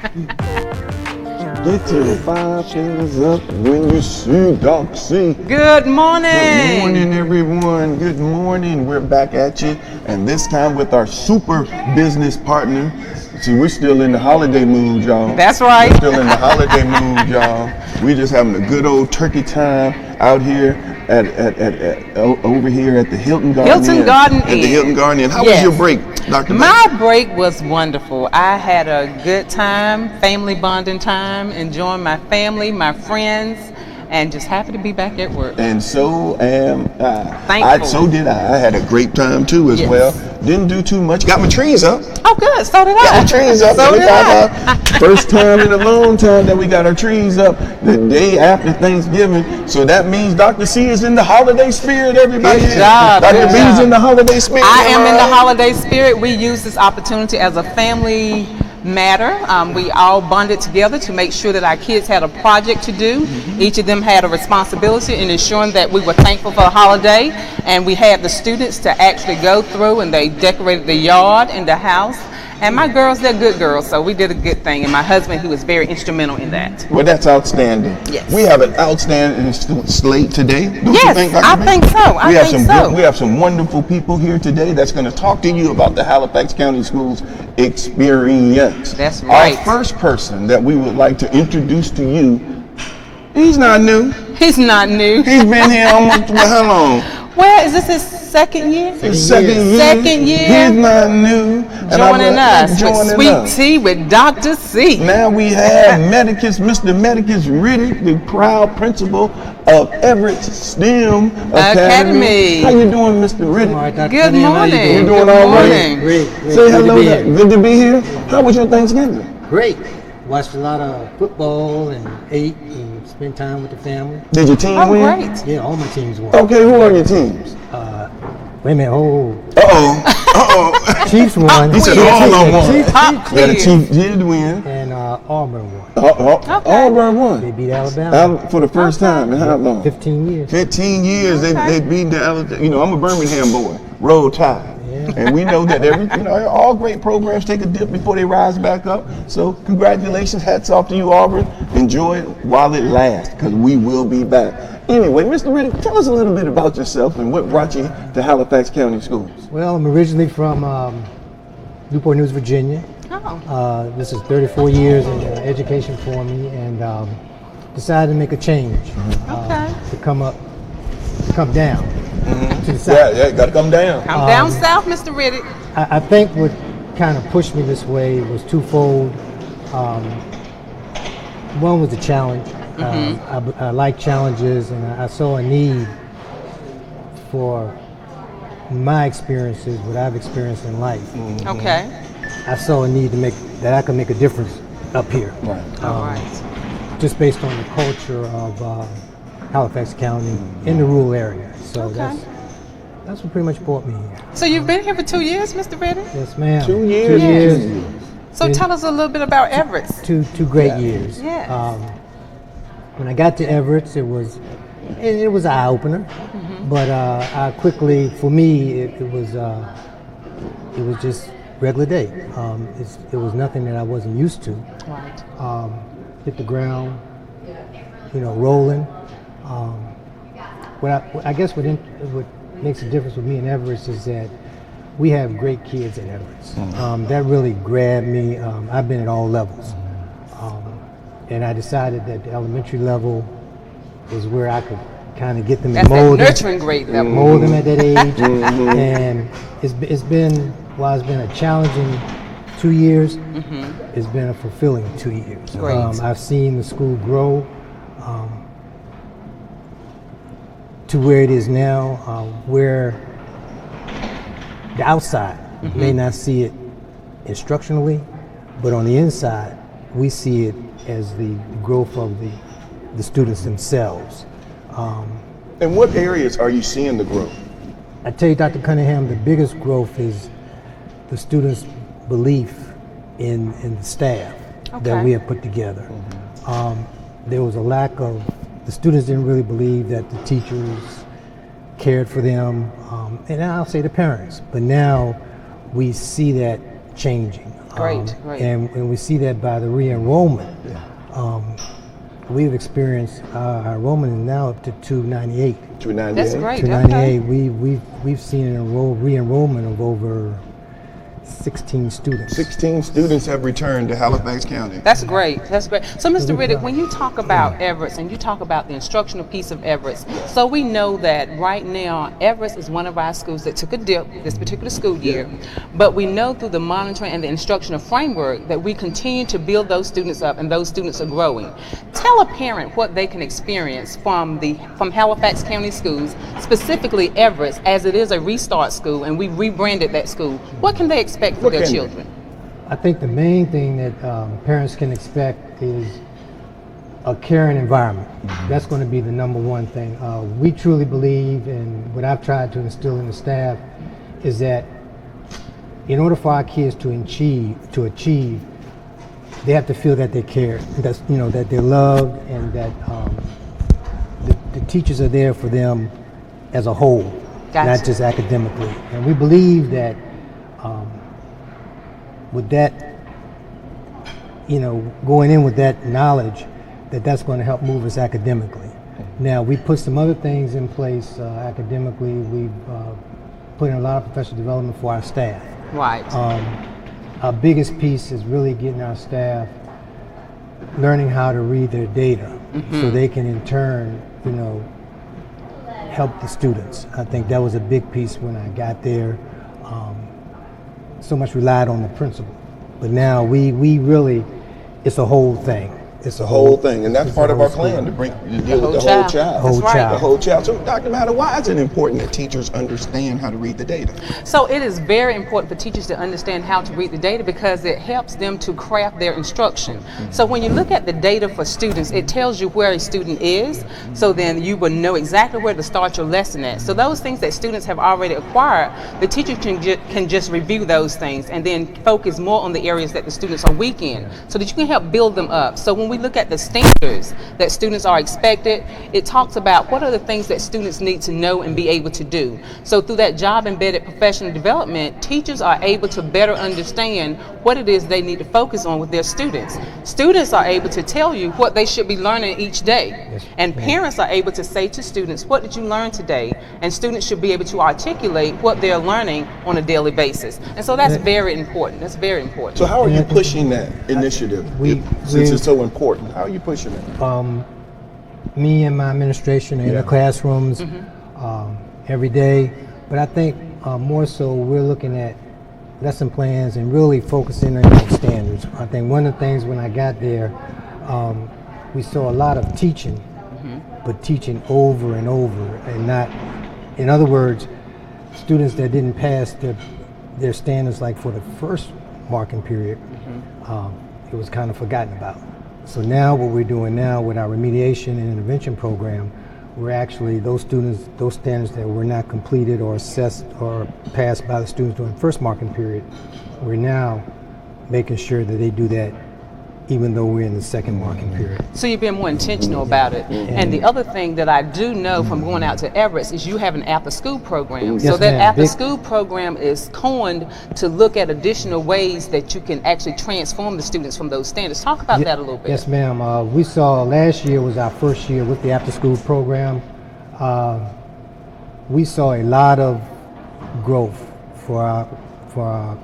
Get your 5 fingers up when you see Doc C. Good morning. Good morning, everyone. Good morning. We're back at you, and this time with our super business partner. See, we're still in the holiday mood, y'all. That's right. We're still in the holiday mood, y'all. We're just having a good old turkey time out here over here at the Hilton Garden Inn. At the Hilton Garden Inn. How was your break, Dr. My break was wonderful. I had a good time, family bonding time, enjoying my family, my friends, and just happy to be back at work. And so am I. Thankful. So did I. I had a great time too as well. Didn't do too much. Got my trees up. Oh, good. So did I. Got my trees up. So did I. First time in a long time that we got our trees up the day after Thanksgiving. So that means Dr. C is in the holiday spirit, everybody. Good job. Dr. B is in the holiday spirit. I am in the holiday spirit. We use this opportunity as a family matter. We all bonded together to make sure that our kids had a project to do. Each of them had a responsibility in ensuring that we were thankful for the holiday, and we had the students to actually go through and they decorated the yard and the house. And my girls, they're good girls, so we did a good thing. And my husband, he was very instrumental in that. Well, that's outstanding. Yes. We have an outstanding slate today. Don't Yes, you think, Dr. I B? think so. I think so. We have some wonderful people here today that's going to talk to you about the Halifax County Schools experience. That's right. Our first person that we would like to introduce to you, he's not new. He's not new. He's been here almost, how long? Well, is this his second year? His second year. Second year. He's not new. Joining us with Sweet Tea with Dr. C. Now we have Medicus, Mr. Medicus Riddick, the proud principal of Everett STEM Academy. How you doing, Mr. Riddick? All right, Dr. Good Cunningham, morning. You doing all right? Great. Say hello. Good to be here. How was your Thanksgiving? Great. Watched a lot of football and ate and spent time with the family. Did your team win? Great. Yeah, all my teams won. Okay, who are your teams? Wait a minute. Oh, Uh-oh. Chiefs won. He said all of them won. Chiefs Yeah, the Chiefs did win. and Auburn won. Auburn won. They beat Alabama. For the first time in how long? 15 years. 15 years they beat the Alabama. You know, I'm a Birmingham boy. Roll Tide. Yeah. And we know that all great programs take a dip before they rise back up. So congratulations, hats off to you, Auburn. Enjoy it while it lasts, because we will be back. Anyway, Mr. Riddick, tell us a little bit about yourself and what brought you to Halifax County Schools. Well, I'm originally from Newport News, Virginia. Oh. This is 34 years in education for me, and decided to make a change. To come down to the south. Yeah, got to come down. Come down south, Mr. Riddick. I think what kind of pushed me this way was twofold. One was the challenge. I like challenges, and I saw a need for my experiences, what I've experienced in life. Okay. I saw a need that I could make a difference up here. Right. All right. Just based on the culture of Halifax County in the rural area. So that's what pretty much brought me here. So you've been here for 2 years, Mr. Riddick? Yes, ma'am. 2 years. 2 years. So tell us a little bit about Everett's. Two great years. Yes. When I got to Everett's, it was an eye opener, but I quickly, for me, it was just regular day. It was nothing that I wasn't used to. Right. Hit the ground, rolling. I guess what makes a difference with me and Everett's is that we have great kids at Everett's. That really grabbed me. I've been at all levels. And I decided that the elementary level was where I could kind of get them and mold them. Nurturing grade level. Mold them at that age. And it's been a challenging 2 years. It's been a fulfilling 2 years. Great. I've seen the school grow to where it is now, where the outside may not see it instructionally, but on the inside, we see it as the growth of the students themselves. In what areas are you seeing the growth? I tell you, Dr. Cunningham, the biggest growth is the students' belief in the staff that we have put together. There was a lack of, the students didn't really believe that the teachers cared for them, and I'll say the parents, but now we see that changing. Great, great. And we see that by the re-enrollment. We've experienced our enrollment is now up to 298. 298. That's great. 298. Okay. We've seen an re-enrollment of over 16 students. 16 students have returned to Halifax County. That's great. That's great. So, Mr. Riddick, when you talk about Everest and you talk about the instructional piece of Everest, so we know that right now Everest is one of our schools that took a dip this particular school year, but we know through the monitoring and the instructional framework that we continue to build those students up and those students are growing. Tell a parent what they can experience from Halifax County Schools, specifically Everest, as it is a restart school and we rebranded that school. What can they expect for their children? I think the main thing that parents can expect is a caring environment. That's going to be the number one thing. We truly believe, and what I've tried to instill in the staff, is that in order for our kids to achieve, they have to feel that they care, that they're loved, and that the teachers are there for them as a whole, not just academically. And we believe that with that, going in with that knowledge, that's going to help move us academically. Now, we put some other things in place academically. We've put in a lot of professional development for our staff. Right. Our biggest piece is really getting our staff learning how to read their data, so they can in turn, help the students. I think that was a big piece when I got there. So much relied on the principal, but now we really, it's a whole thing. It's a whole thing, and that's part of our plan to deal with the whole child. The whole child. So, Dr. Matter, why is it important that teachers understand how to read the data? So it is very important for teachers to understand how to read the data because it helps them to craft their instruction. So when you look at the data for students, it tells you where a student is, so then you will know exactly where to start your lesson at. So those things that students have already acquired, the teacher can just review those things and then focus more on the areas that the students are weak in, so that you can help build them up. So when we look at the standards that students are expected, it talks about what are the things that students need to know and be able to do. So through that job embedded professional development, teachers are able to better understand what it is they need to focus on with their students. Students are able to tell you what they should be learning each day. And parents are able to say to students, what did you learn today? And students should be able to articulate what they're learning on a daily basis. And so that's very important. That's very important. So how are you pushing that initiative since it's so important? How are you pushing it? Me and my administration are in the classrooms every day, but I think more so we're looking at lesson plans and really focusing on standards. I think one of the things when I got there, we saw a lot of teaching, but teaching over and over and not, in other words, students that didn't pass their standards like for the first marking period, it was kind of forgotten about. So now what we're doing now with our remediation and intervention program, we're actually, those students, those standards that were not completed or assessed or passed by the students during the first marking period, we're now making sure that they do that even though we're in the second marking period. So you're being more intentional about it. And the other thing that I do know from going out to Everest is you have an after-school program. So that after-school program is coined to look at additional ways that you can actually transform the students from those standards. Talk about that a little bit. Yes, ma'am. We saw last year was our first year with the after-school program. We saw a lot of growth for our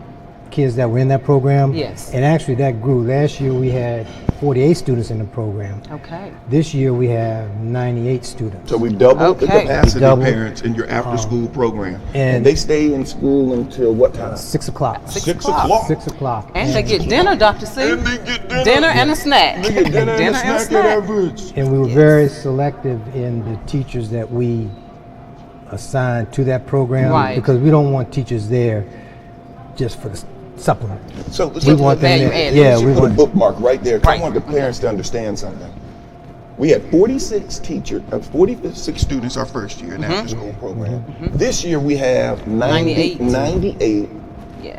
kids that were in that program. Yes. And actually that grew. Last year we had 48 students in the program. Okay. This year we have 98 students. So we've doubled the capacity of parents in your after-school program. And they stay in school until what time? 6 o'clock. 6 o'clock. 6 o'clock. And they get dinner, Dr. C. And they get dinner and a snack. They get dinner and a snack at Everest. And we were very selective in the teachers that we assigned to that program because we don't want teachers there just for the supplement. So we want them there. Yeah, we want a bookmark right there. I want the parents to understand something. We had 46 students our first year in the after-school program. This year we have 98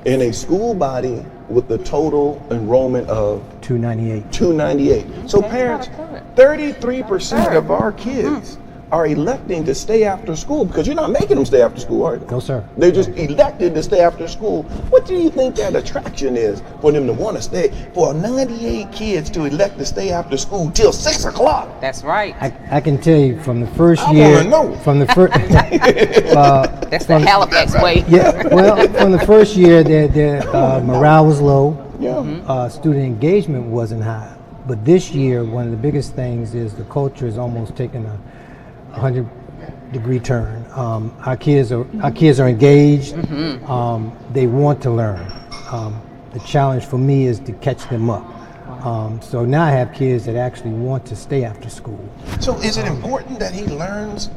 in a school body with a total enrollment of 298. So parents, 33% of our kids are electing to stay after school, because you're not making them stay after school, are you? No, sir. They're just elected to stay after school. What do you think that attraction is for them to want to stay, for 98 kids to elect to stay after school till 6 o'clock? That's right. I can tell you from the first I year. wanna know. From the first. That's the Halifax way. Yeah. Well, from the first year, their morale was low. Yeah. Student engagement wasn't high. But this year, one of the biggest things is the culture is almost taking a 100-degree turn. Our kids are engaged. They want to learn. The challenge for me is to catch them up. So now I have kids that actually want to stay after school. So is it important that he learns?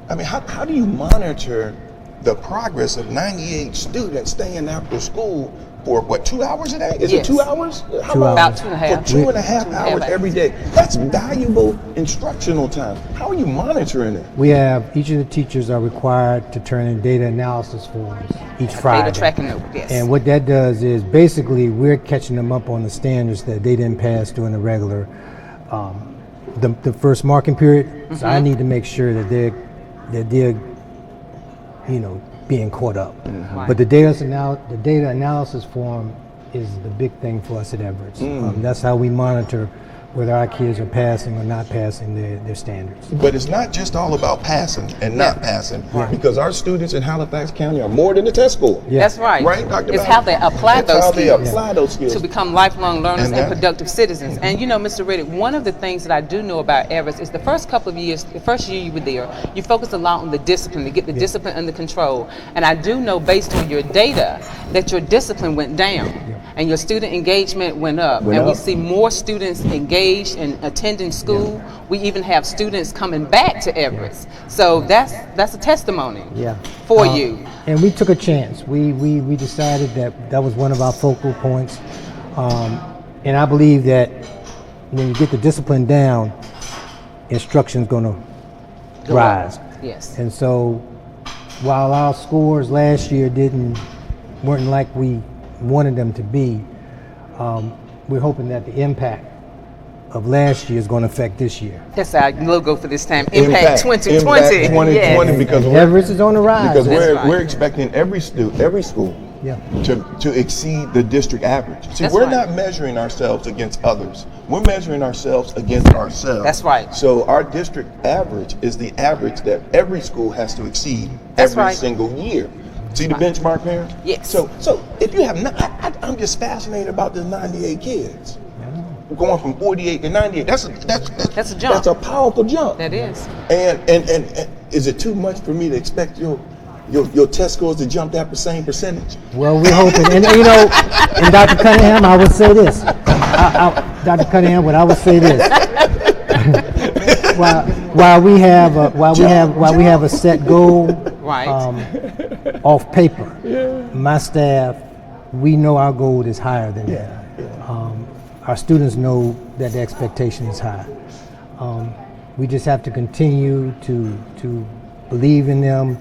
I mean, how do you monitor the progress of 98 students staying after school for what, 2 hours a day? Is it 2 hours? How About 2.5. For 2.5 hours every day. That's valuable instructional time. How are you monitoring it? We have, each of the teachers are required to turn in data analysis forms each Friday. Data tracking note, yes. And what that does is basically we're catching them up on the standards that they didn't pass during the regular, the first marking period. So I need to make sure that they're being caught up. Right. But the data analysis form is the big thing for us at Everett. That's how we monitor whether our kids are passing or not passing their standards. But it's not just all about passing and not passing, because our students in Halifax County are more than a test score. Yeah. That's right. Right, Dr. It's Ballard? how they apply It's those how skills. they apply those skills. To become lifelong learners And and, that- productive citizens. And you know, Mr. Riddick, one of the things that I do know about Everett is the first couple of years, the first year you were there, you focused a lot on the discipline, to get the discipline under control. And I do know, based on your data, that your discipline went down and your student engagement went up. We see more students engaged and attending school. We even have students coming back to Everett. So that's a testimony for you. And we took a chance. We decided that was one of our focal points. And I believe that when you get the discipline down, instruction's going to rise. Yes. And so while our scores last year weren't like we wanted them to be, we're hoping that the impact of last year is going to affect this year. That's our logo for this time. Impact 2020. Impact 2020, Yes. because Everett is on the rise. because right. we're expecting every school to exceed the district average. See, That's we're right. not measuring ourselves against others. We're measuring ourselves against ourselves. That's right. So our district average is the average that every school has to exceed That's every right. single year. See the benchmark, parents? Yes. So if you have not, I'm just fascinated about the 98 kids. Going from 48 to 98, that's a jump. That's a powerful jump. That is. And is it too much for me to expect your test scores to jump that same percentage? Well, we're hoping, and and Dr. Cunningham, I would say this. Dr. Cunningham, I would say this. while we have a set goal, Right. Off paper, my staff, we know our goal is higher than that. Our students know that the expectation is high. We just have to continue to believe in them,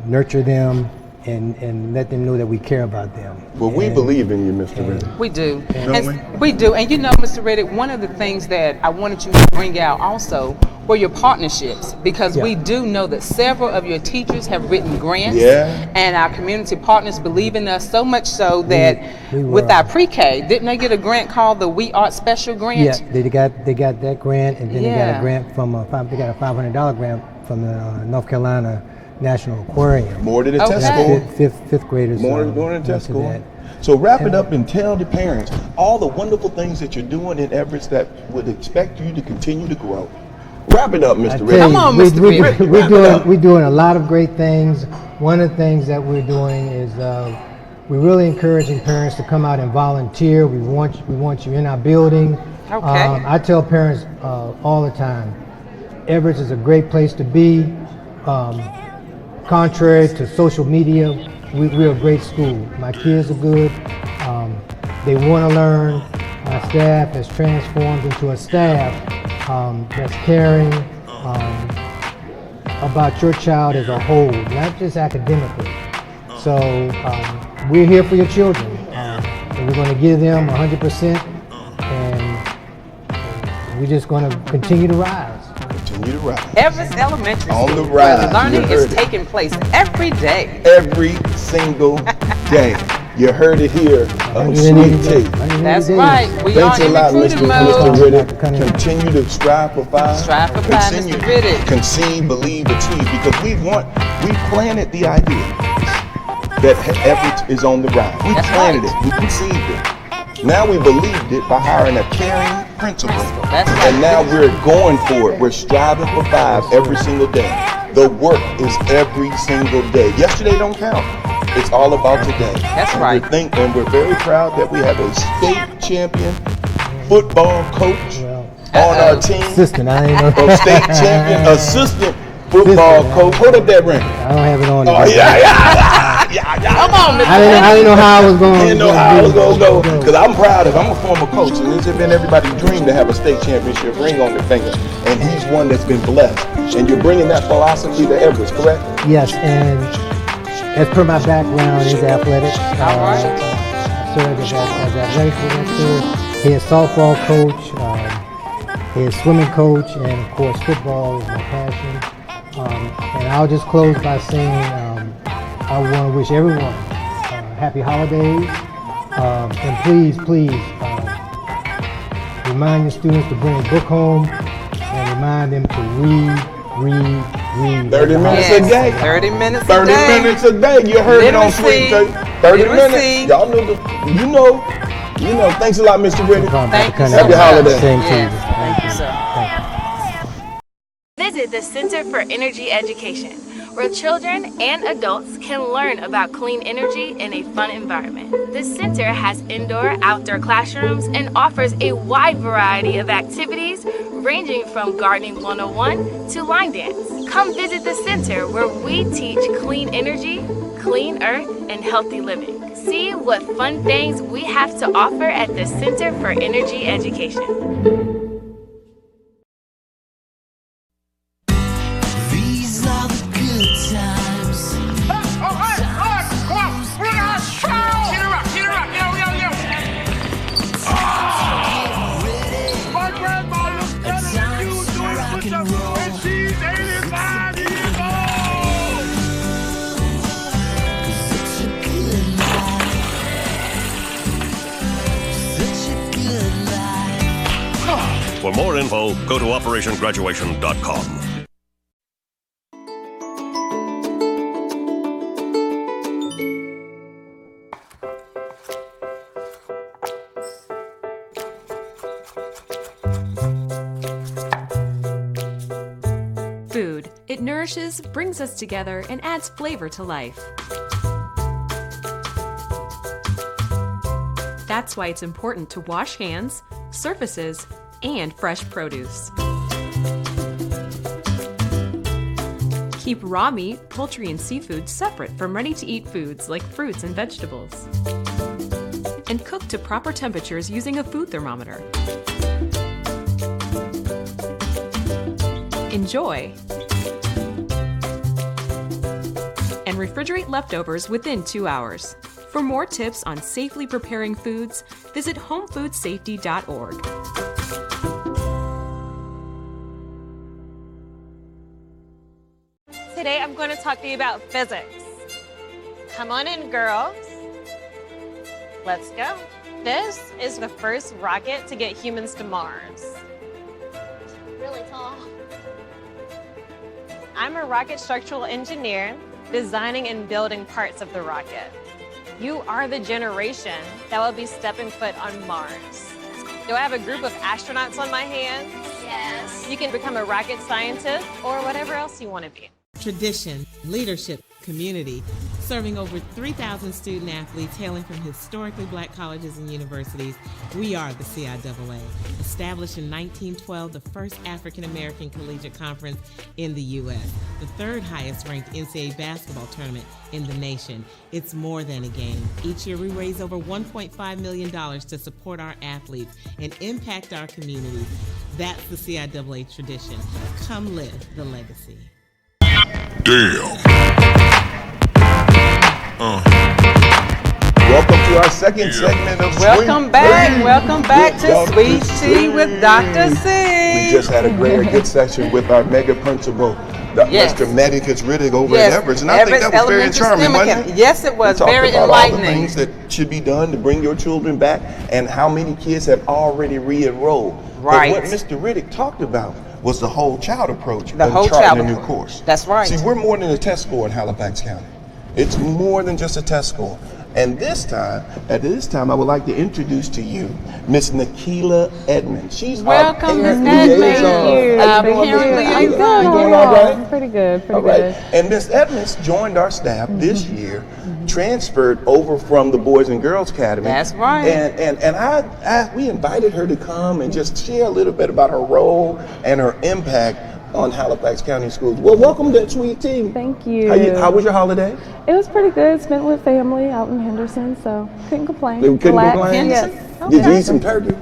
nurture them, and let them know that we care about them. Well, we believe in you, Mr. Riddick. We do. Don't We do. And you know, Mr. Riddick, one of the things that I wanted you to bring out also were your partnerships, because we do know that several of your teachers have written grants, and our community partners believe in us so much so that with our pre-K, didn't they get a grant called the We Art Special Grant? Yeah, they got that grant, and then they got a grant from they got a $500 grant from the North Carolina National Aquarium. More than a test score. Fifth graders. More than a test into score. that. So wrap it up and tell the parents all the wonderful things that you're doing in Everett that would expect you to continue to grow. Wrap it up, Mr. Riddick. Come on, Mr. Riddick. We're doing a lot of great things. One of the things that we're doing is we're really encouraging parents to come out and volunteer. We want you in our building. Okay. I tell parents all the time, Everett is a great place to be. Contrary to social media, we're a great school. My kids are good. They want to learn. My staff has transformed into a staff that's caring about your child as a whole, not just academically. So we're here for your children. And we're going to give them 100%, and we're just going to continue to rise. Continue to rise. Everest Elementary On School, the where rise. learning You heard is it. taking place every day. Every single day. You heard it here on 180 Sweet days. Tea. 180 That's days. right. We Thanks are a in lot, recruiting Mr. mode. Riddick. Cunningham. Continue to strive for five. Strive for five, Continue Mr. Riddick. conceive, believe, achieve, because we planted the idea that Everett is on the rise. We That's planted right. it. We conceived it. Now we believed it by hiring a caring principal. That's right. And now we're going for it. We're striving for five every single day. The work is every single day. Yesterday don't count. It's all about today. That's And right. we're very proud that we have a state champion football coach Well, on our team. assistant, I ain't know. A state champion assistant football coach. Hold up that ring. I don't have it on. Oh yeah. Come on, Mr. I didn't know how I was going. I didn't know how I was gonna go because I'm proud of. I'm a former coach, and it's been everybody's dream to have a state championship ring on their finger. And he's one that's been blessed. And you're bringing that philosophy to Everest, correct? Yes, and as per my background is athletics. All right. I served as athletic director, head softball coach, head swimming coach, and of course football is my passion. And I'll just close by saying I want to wish everyone happy holidays. And please remind your students to bring a book home and remind them to read. 30 minutes a day. 30 minutes a 30 day. minutes a day. You heard it on Sweet Literacy. Tea. 30 Literacy. minutes. Y'all know you know. Thanks a lot, Mr. Riddick. Thank you so Happy much. holiday. Same to you. Yes, thank you, sir. Visit the Center for Energy Education, where children and adults can learn about clean energy in a fun environment. The center has indoor, outdoor classrooms and offers a wide variety of activities ranging from Gardening 101 to line dance. Come visit the center where we teach clean energy, clean earth, and healthy living. See what fun things we have to offer at the Center for Energy Education. These are the good times. My grandma looks better than you doing push-ups, and she's 85 years old. Such a good life. Such a good life. For more info, go to operationgraduation.com. Food. It nourishes, brings us together, and adds flavor to life. That's why it's important to wash hands, surfaces, and fresh produce. Keep raw meat, poultry, and seafood separate from ready-to-eat foods like fruits and vegetables. And cook to proper temperatures using a food thermometer. Enjoy! And refrigerate leftovers within 2 hours. For more tips on safely preparing foods, visit homefoodsafety.org. Today I'm going to talk to you about physics. Come on in, girls. Let's go. This is the first rocket to get humans to Mars. Really tall. I'm a rocket structural engineer, designing and building parts of the rocket. You are the generation that will be stepping foot on Mars. Do I have a group of astronauts on my hands? Yes. You can become a rocket scientist or whatever else you want to be. Tradition, leadership, community, serving over 3,000 student athletes hailing from historically black colleges and universities. We are the CIAA, established in 1912, the first African-American collegiate conference in the U.S., the third highest ranked NCAA basketball tournament in the nation. It's more than a game. Each year we raise over $1.5 million to support our athletes and impact our communities. That's the CIAA tradition. Come live the legacy. Damn. Welcome to our second segment of Welcome Sweet back. Tea Welcome back to Dr. Sweet Tea C. with Dr. C. We just had a good session with our mega principal, Yes. Mr. Medicus Riddick over Yes, at Everett. And I think that was very Everett's charming, Elementary wasn't it? Yes, it was. We talked Very about all the enlightening. things that should be done to bring your children back and how many kids have already re-enrolled. Right. But what Mr. Riddick talked about was the whole child approach The and whole charting child a new approach. course. That's right. See, we're more than a test score in Halifax County. It's more than just a test score. And at this time, I would like to introduce to you Miss Nikila Edmonds. She's Welcome, our Miss parent Edmonds. liaison. Our How you doing, parent Miss Nikila? liaison. You doing all right? Pretty good, All right. And Miss Edmonds joined our staff this year, transferred over from the Boys and Girls Academy. That's right. And we invited her to come and just share a little bit about her role and her impact on Halifax County Schools. Well, welcome to Sweet Tea. Thank you. How was your holiday? It was pretty good. Spent with family out in Henderson, so couldn't complain. You couldn't Relaxed. complain? Yes. Did you eat some turkey?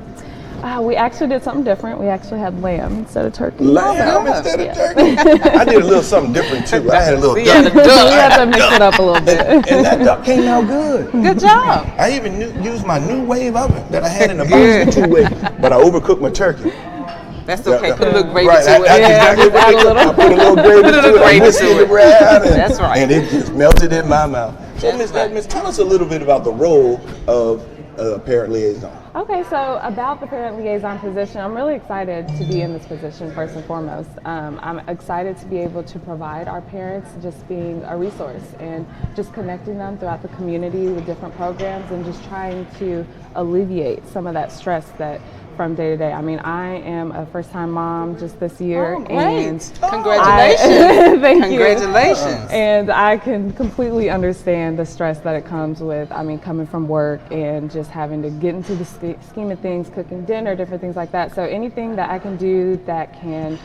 We actually did something different. We actually had lamb instead of turkey. Lamb instead of turkey? I did a little something different too. I had a little duck. We had to mix it up a little bit. And that duck came out good. Good job. I even used my new wave oven that I had in the box, the 2-way, but I overcooked my turkey. That's okay. Put a little gravy Right, to it. that's exactly what I did. I put a little gravy Put a little to it, gravy whisked to it it. around, and, That's right. and it just melted in my mouth. So, That's Ms. right. Edmonds, tell us a little bit about the role of parent liaison. Okay, so about the parent liaison position, I'm really excited to be in this position first and foremost. I'm excited to be able to provide our parents just being a resource and just connecting them throughout the community with different programs and just trying to alleviate some of that stress that from day to day. I mean, I am a first-time mom just this year. Oh, great. And Congratulations. Thank you. Congratulations. And I can completely understand the stress that it comes with, I mean, coming from work and just having to get into the scheme of things, cooking dinner, different things like that. So anything that I can do that can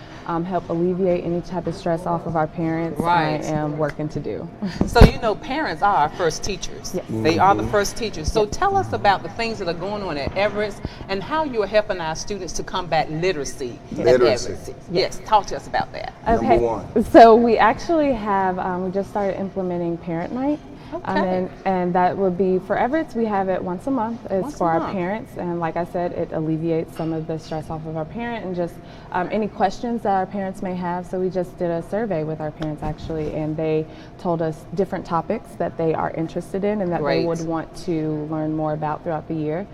help alleviate any type of stress off of our parents, Right. I am working to do. So, parents are our first teachers. Yes. They are the first teachers. So tell us about the things that are going on at Everett and how you are helping our students to combat literacy at Literacy. Everett. Yes, talk to us about that. Okay. Number one. So we actually have, we just started implementing Parent Night. Okay. And that would be for Everett's. We have it once a month. It's Once a for our month. parents, and like I said, it alleviates some of the stress off of our parent and just any questions that our parents may have. So we just did a survey with our parents actually, and they told us different topics that they are interested in and that Great. they would want to learn more about throughout the year.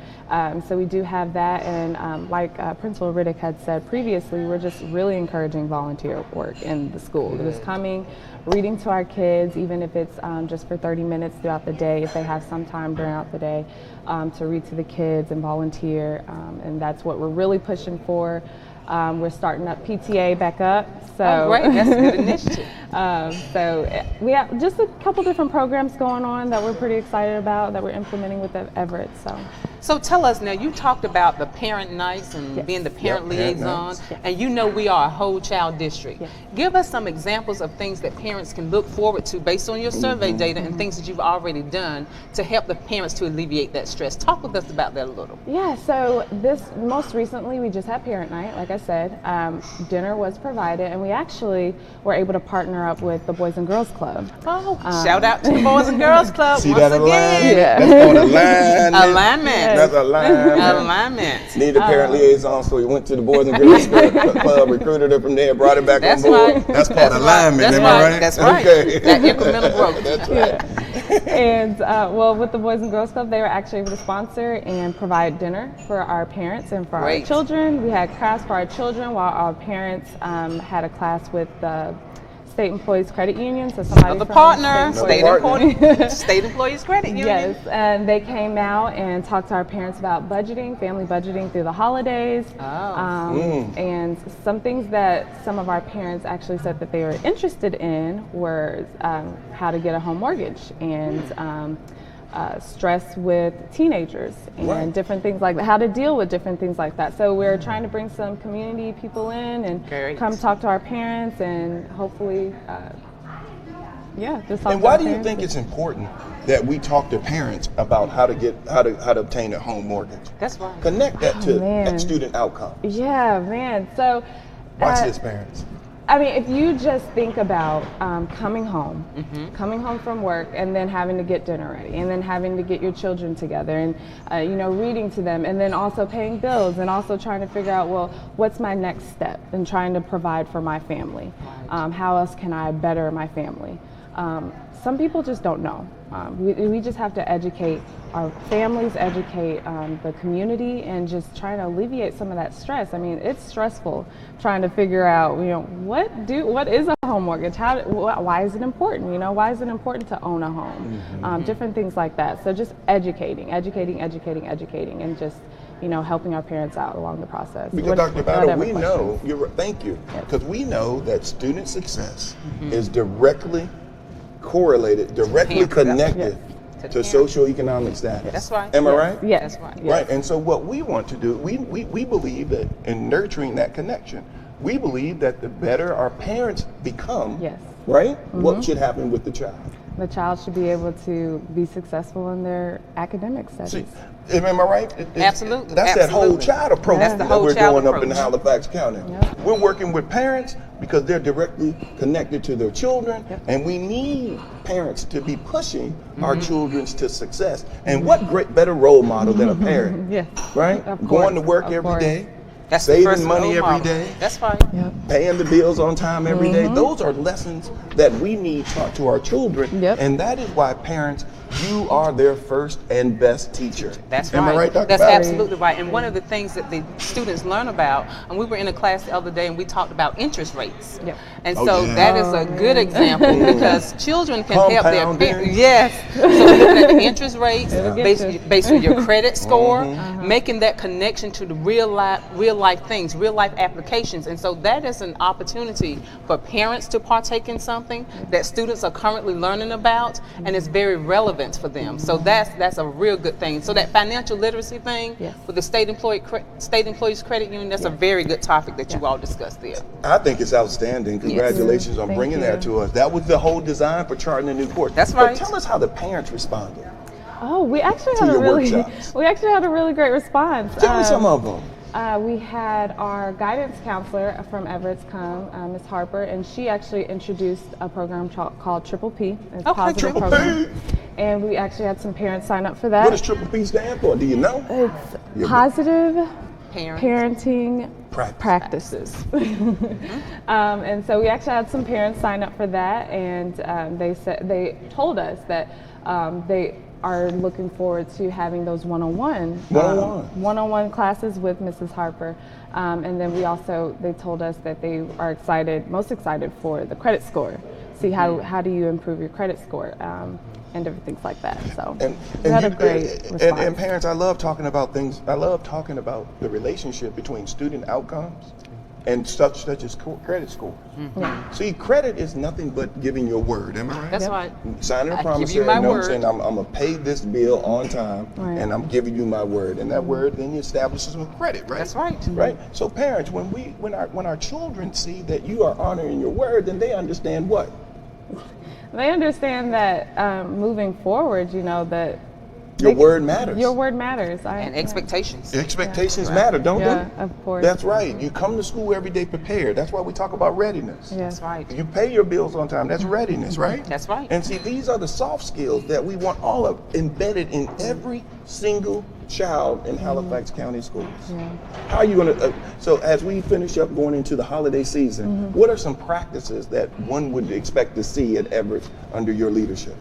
So we do have that, and like Principal Riddick had said previously, we're just really encouraging volunteer work in the school. Just coming, reading to our kids, even if it's just for 30 minutes throughout the day, if they have some time throughout the day to read to the kids and volunteer, and that's what we're really pushing for. We're starting up PTA back up. So Oh, great. That's a good initiative. So we have just a couple different programs going on that we're pretty excited about that we're implementing with Everett. So tell us now, you talked about the parent nights and Yes. being the parent Yep, parent liaison, nights. Yes. and we are a whole child district. Yes. Give us some examples of things that parents can look forward to based on your survey data and things that you've already done to help the parents to alleviate that stress. Talk with us about that a little. Yeah, so this most recently we just had parent night, like I said. Dinner was provided, and we actually were able to partner up with the Boys and Girls Club. Oh, shout out to the Boys and Girls Club See once that again. alignment? Yeah. That's called alignment. Alignment. That's alignment. Alignment. Need a parent liaison, so we went to the Boys and Girls Club, recruited her from there, brought her back That's on board. right. That's called alignment, That's am right. I right? That's right. Okay. That incremental growth. That's right. And well, with the Boys and Girls Club, they were actually able to sponsor and provide dinner for our parents and for Great. our children. We had crafts for our children while our parents had a class with the State Employees Credit Union. So somebody Another from partner, State State Employees Credit Union. Yes, and they came out and talked to our parents about budgeting, family budgeting through the holidays. And some things that some of our parents actually said that they were interested in were how to get a home mortgage and stress with teenagers and Right. different things like that, how to deal with different things like that. So we're trying to bring some community people in and Great. come talk to our parents and hopefully, just talk And to why our do you parents. think it's important that we talk to parents about how to obtain a home mortgage? That's right. Connect that to man. student outcomes. Yeah, man. So Watch this, parents. I mean, if you just think about coming home from work, and then having to get dinner ready, and then having to get your children together, and you know, reading to them, and then also paying bills, and also trying to figure out, well, what's my next step, and trying to provide for my family. How else can I better my family? Some people just don't know. We just have to educate our families, educate the community, and just try to alleviate some of that stress. I mean, it's stressful trying to figure out, you know, what is a home mortgage? Why is it important? You know, why is it important to own a home? Different things like that. So just educating, and just, you know, helping our parents out along the process. Because Dr. Battle, we know, thank you, because we know that student success is directly correlated, directly connected to socioeconomic status. That's right. Am I right? Yes. That's right. Right. And so what we want to do, we believe that in nurturing that connection, we believe that the better our parents become, right, what should happen with the child? The child should be able to be successful in their academic studies. Am I right? Absolutely. That's that whole child approach that we're doing up in Halifax County. We're working with parents because they're directly connected to their children, and we need parents to be pushing our children to success. And what better role model than a parent, right? Going to work every day, saving money every day. That's right. Paying the bills on time every day. Those are lessons that we need taught to our children. And that is why parents, you are their first and best teacher. That's Am right. I right, Dr. That's Battle? absolutely right. And one of the things that the students learn about, and we were in a class the other day and we talked about interest rates. And so that is a good example because children can help their parents. Yes. So we're looking at the interest rates based on your credit score, making that connection to the real life things, real life applications. And so that is an opportunity for parents to partake in something that students are currently learning about, and it's very relevant for them. So that's a real good thing. So that financial literacy thing with the State Employees Credit Union, that's a very good topic that you all discussed there. I think it's outstanding. Congratulations on bringing that to us. That was the whole design for charting a new course. That's right. But tell us how the parents responded. Oh, we actually had a really great response. Tell me some of them. We had our guidance counselor from Everett's come, Ms. Harper, and she actually introduced a program called Triple P. It's a positive program. And we actually had some parents sign up for that. What does Triple P stand for? Do you know? It's positive parenting practices. And so we actually had some parents sign up for that, and they told us that they are looking forward to having those one-on-one classes with Mrs. Harper. And then they told us that they are most excited for the credit score. See how do you improve your credit score, and different things like that. So we had a great response. And parents, I love talking about things. I love talking about the relationship between student outcomes and such as credit scores. See, credit is nothing but giving your word. Am I right? That's right. Signing a promissory note saying I'm going to pay this bill on time, and I'm giving you my word, and that word then establishes some credit, right? That's right. Right. So parents, when our children see that you are honoring your word, then they understand what? They understand that moving forward, you know, that your word matters. Your word matters. And expectations. Expectations matter, don't they? Yeah, of course. That's right. You come to school every day prepared. That's why we talk about readiness. That's right. You pay your bills on time. That's readiness, right? That's right. And see, these are the soft skills that we want all of embedded in every single child in Halifax County schools. How are you going to, so as we finish up going into the holiday season, what are some practices that one would expect to see at Everett under your leadership?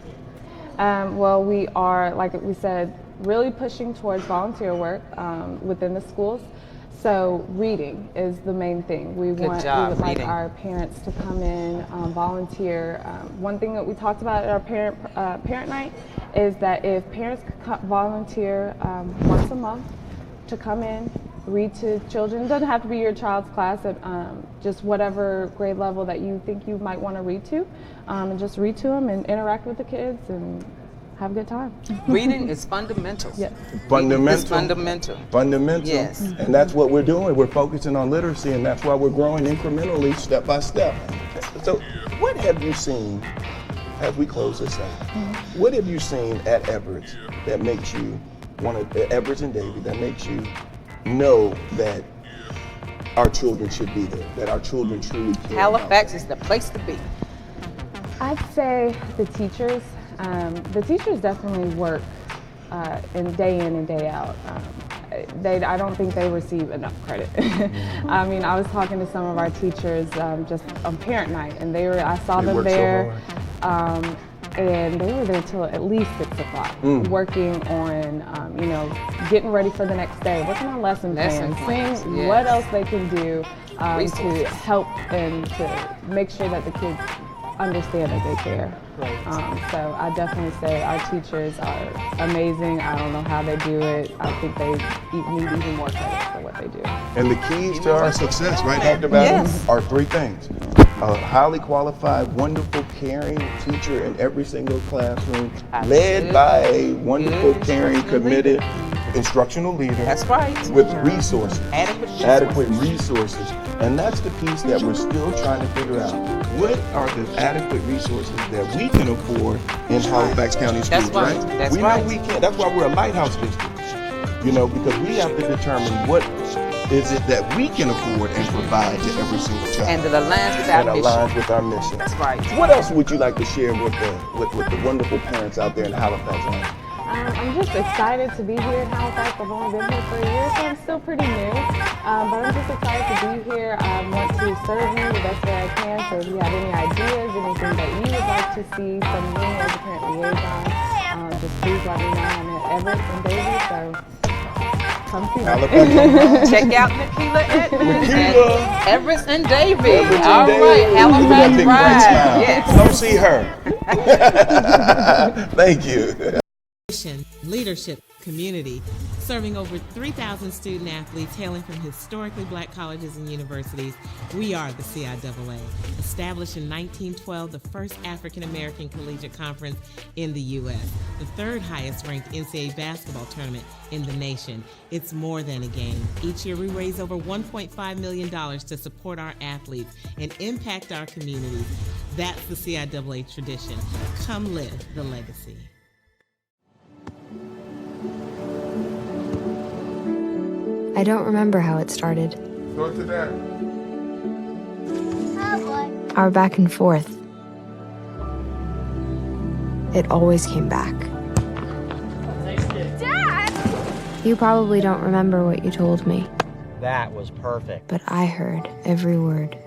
Well, we are, like we said, really pushing towards volunteer work within the schools. So reading is the main thing. We would like our parents to come in, volunteer. One thing that we talked about at our parent night is that if parents could volunteer once a month to come in, read to children. It doesn't have to be your child's class, at just whatever grade level that you think you might want to read to, and just read to them and interact with the kids and have a good time. Reading is fundamental. Yes. Fundamental. It's fundamental. Fundamental. Yes. And that's what we're doing. We're focusing on literacy, and that's why we're growing incrementally, step by step. So what have you seen, as we close this out, what have you seen at Everett that makes you, Everett and Davie, that makes you know that our children should be there, that our children truly care Halifax is the place to be. I'd say the teachers. The teachers definitely work day in and day out. I don't think they receive enough credit. I mean, I was talking to some of our teachers just on parent night, and I saw them there. And they were there till at least 6 o'clock, working on, getting ready for the next day, working on lesson plans, seeing what else they can do to help and to make sure that the kids understand that they care. So I definitely say our teachers are amazing. I don't know how they do it. I think they need even more credit for what they do. And the keys to our success, right, Dr. Battle, are 3 things. A highly qualified, wonderful, caring teacher in every single classroom, led by a wonderful, caring, committed instructional leader. That's right. With resources. Adequate resources. And that's the piece that we're still trying to figure out. What are the adequate resources that we can afford in Halifax County schools, right? That's we right. know we can't. That's why we're a lighthouse district. Because we have to determine what is it that we can afford and provide to every single child. And it aligns with our mission. Aligns with our mission. That's right. What else would you like to share with the wonderful parents out there in Halifax? I'm just excited to be here in Halifax. I've only been here for a year, so I'm still pretty new. But I'm just excited to be here. I want to serve you the best way I can. So if you have any ideas, anything that you would like to see from me as a parent liaison, just please let me know. I'm at Everett and Davie, so come see me. Check out Nikila at Everett and Davie. Everett and All Davie. right, Halifax Big Pride. bright smile. Yes. Come see her. Thank you. Leadership, community, serving over 3,000 student athletes hailing from historically black colleges and universities. We are the CIAA, established in 1912, the first African-American collegiate conference in the U.S., the 3rd highest ranked NCAA basketball tournament in the nation. It's more than a game. Each year we raise over $1.5 million to support our athletes and impact our communities. That's the CIAA tradition. Come live the legacy. I don't remember how it started. Go to that. Our back and forth. It always came back. Dad! You probably don't remember what you told me. That was perfect. But I heard every word.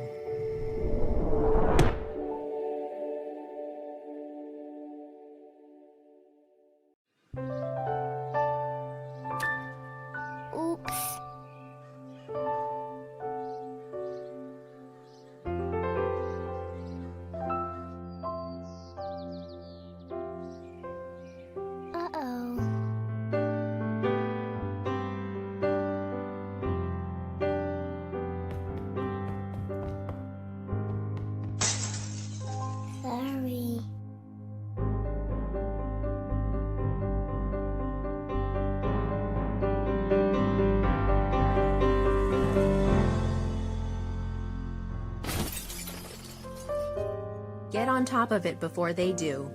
Sorry. Get on top of it before they do.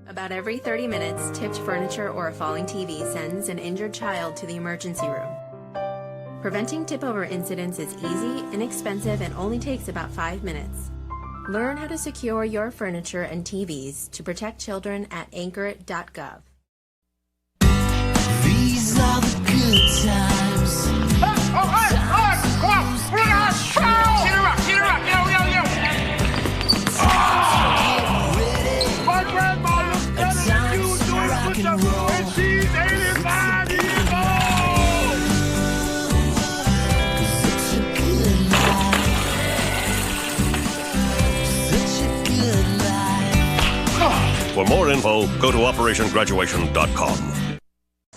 About every 30 minutes, tipped furniture or a falling TV sends an injured child to the emergency room. Preventing tip-over incidents is easy, inexpensive, and only takes about 5 minutes. Learn how to secure your furniture and TVs to protect children at anchorit.gov. These are the good times. All right, come on. Bring on. Cheer her up. Yo. My grandma looks better than you doing push-ups, and she's 85 years old. Such a good life. For more info, go to operationgraduation.com.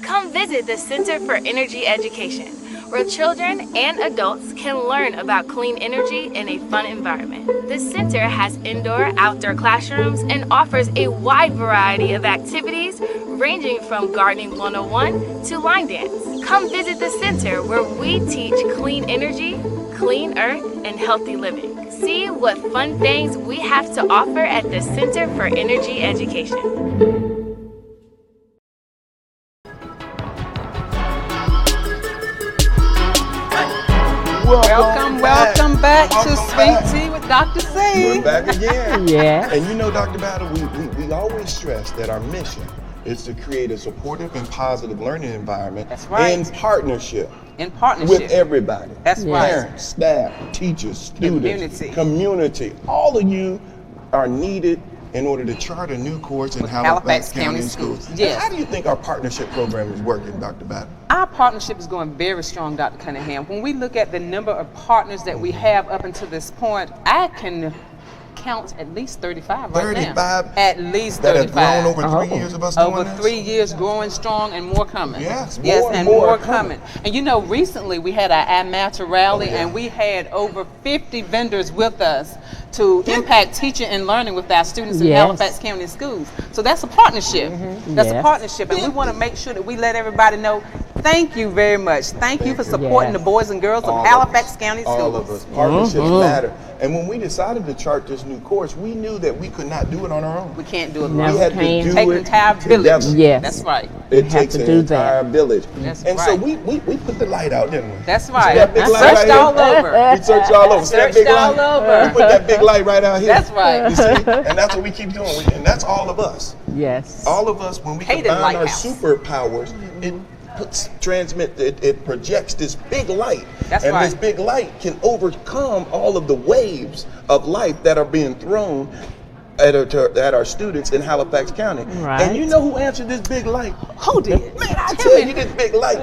Come visit the Center for Energy Education, where children and adults can learn about clean energy in a fun environment. The center has indoor-outdoor classrooms and offers a wide variety of activities ranging from Gardening 101 to line dance. Come visit the center where we teach clean energy, clean earth, and healthy living. See what fun things we have to offer at the Center for Energy Education. Well, Welcome back to Sweet Tea with Dr. C. We're back again. Yeah. And you know, Dr. Battle, we always stress that our mission is to create a supportive and positive learning environment in partnership. With everybody. That's right. Parents, staff, teachers, students, community. All of you are needed in order to chart a new course in Halifax County Schools. Yes. And how do you think our partnership program is working, Dr. Battle? Our partnership is going very strong, Dr. Cunningham. When we look at the number of partners that we have up until this point, I can count at least 35 right 35 now. At least 35. That have grown over 3 years of us doing Over this? 3 years, growing strong and more coming. Yes, more coming. And you know, recently we had our iMatter rally and we had over 50 vendors with us to impact teaching and learning with our students in Halifax County Schools. So that's a partnership. That's a partnership, and we want to make sure that we let everybody know, thank you very much. Thank you for supporting the boys and girls of Halifax County Schools. All of us. Partnerships matter. And when we decided to chart this new course, we knew that we could not do it on our own. We can't do it We alone. had to do Take it an entire village. together. Yes. That's right. It takes an entire village. That's and right. so we put the light out, didn't we? That's See right. that big I light searched right here? all over. We searched all over. See that Searched big all light? over. We put that big light right out here. That's right. You see? And that's what we keep doing. And that's all of us. Yes. All of us, when we Hayden combine our Lighthouse. superpowers, it projects this big light. That's and right. this big light can overcome all of the waves of life that are being thrown at our students in Halifax County. Right. And you know who answered this big light? Who did? Man, I tell you, this big light.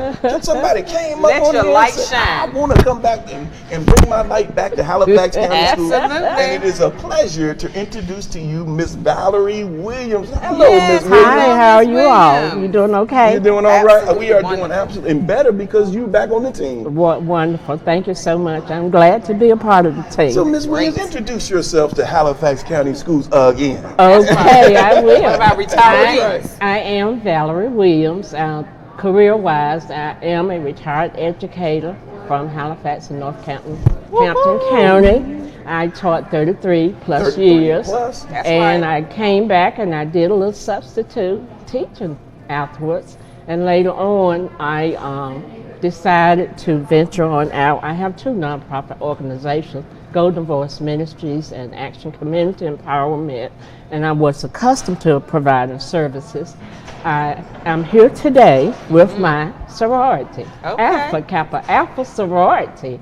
Somebody came Let up on your here light and said, shine. I want to come back and bring my light back to Halifax County School. Absolutely. And it is a pleasure to introduce to you Miss Valerie Williams. Hello, Miss Williams. Hi, how are you all? You doing okay? You're doing all right. We are Wonderful. doing absolutely and better because you're back on the team. Wonderful. Thank you so much. I'm glad to be a part of the team. So, Miss Williams, introduce yourself to Halifax County Schools again. Okay, I will. What about retirees? I am Valerie Williams. Career-wise, I am a retired educator from Halifax and North Hampton County. I taught 33 plus years. That's and right. I came back and I did a little substitute teaching afterwards. And later on, I decided to venture on out. I have two nonprofit organizations, Golden Voice Ministries and Action Community Empowerment, and I was accustomed to providing services. I'm here today with my sorority, Alpha Kappa Alpha Sorority,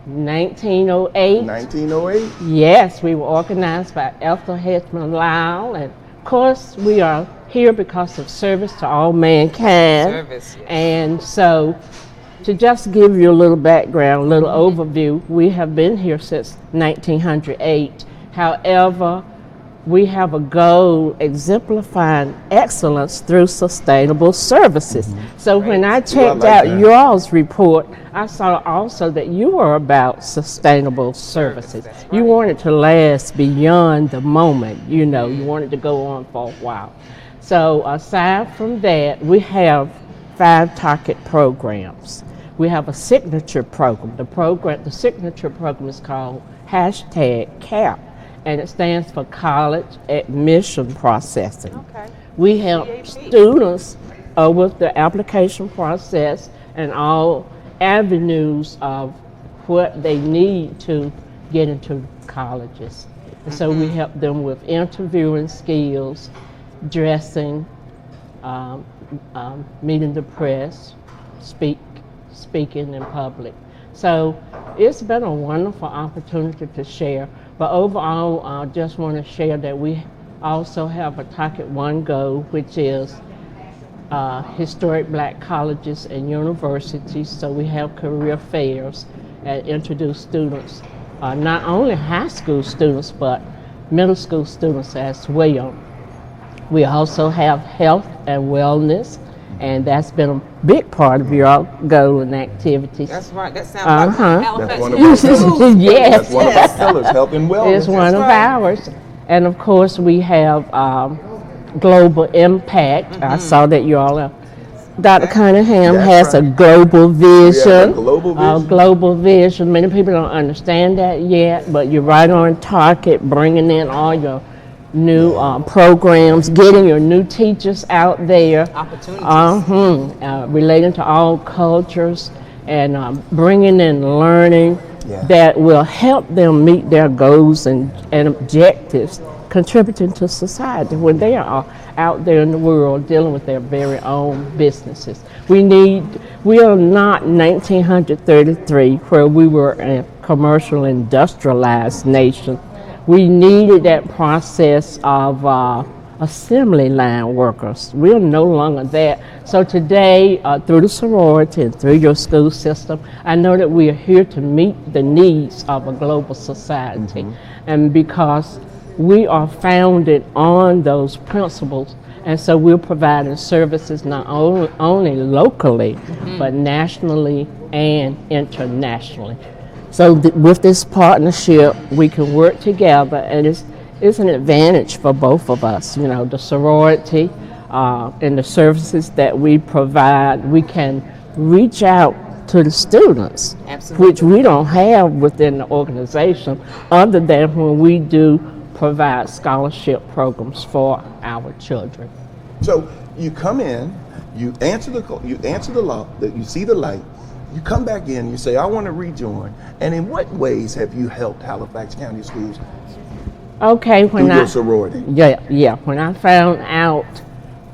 1908. 1908? Yes, we were organized by Ethel Hedgeman Lyle, and of course we are here because of service to all mankind. Service, yes. And so, to just give you a little background, a little overview, we have been here since 1908. However, we have a goal exemplifying excellence through sustainable services. So when I checked out your all's report, I saw also that you were about sustainable services. You wanted to last beyond the moment, you know, you wanted to go on for a while. So aside from that, we have 5 target programs. We have a signature program. The signature program is called #CAP, and it stands for College Admission Processing. Okay. We help students with the application process and all avenues of what they need to get into colleges. And so we help them with interviewing skills, dressing, meeting the press, speaking in public. So it's been a wonderful opportunity to share. But overall, I just want to share that we also have a Target 1 goal, which is historic black colleges and universities. So we have career fairs and introduce students, not only high school students, but middle school students as well. We also have health and wellness, and that's been a big part of your goal and activities. That's right. That sounds like Halifax. That's one of our pillars. Yes. That's one of our pillars, health and wellness. It's one of ours. And of course, we have global impact. I saw that you all Dr. Cunningham has a global vision. Global vision. Many people don't understand that yet, but you're right on target, bringing in all your new programs, getting your new teachers out there. Opportunities. Relating to all cultures and bringing in learning that will help them meet their goals and objectives, contributing to society when they are out there in the world dealing with their very own businesses. We are not 1933 where we were a commercial industrialized nation. We needed that process of assembly line workers. We're no longer that. So today, through the sorority and through your school system, I know that we are here to meet the needs of a global society. And because we are founded on those principles, and so we're providing services not only locally, but nationally and internationally. So with this partnership, we can work together, and it's an advantage for both of us. You know, the sorority and the services that we provide, we can reach out to the students, which we don't have within the organization, other than when we do provide scholarship programs for our children. So you come in, you answer the law, that you see the light, you come back in, you say, I want to rejoin. And in what ways have you helped Halifax County Schools? Okay, when through your sorority? When I found out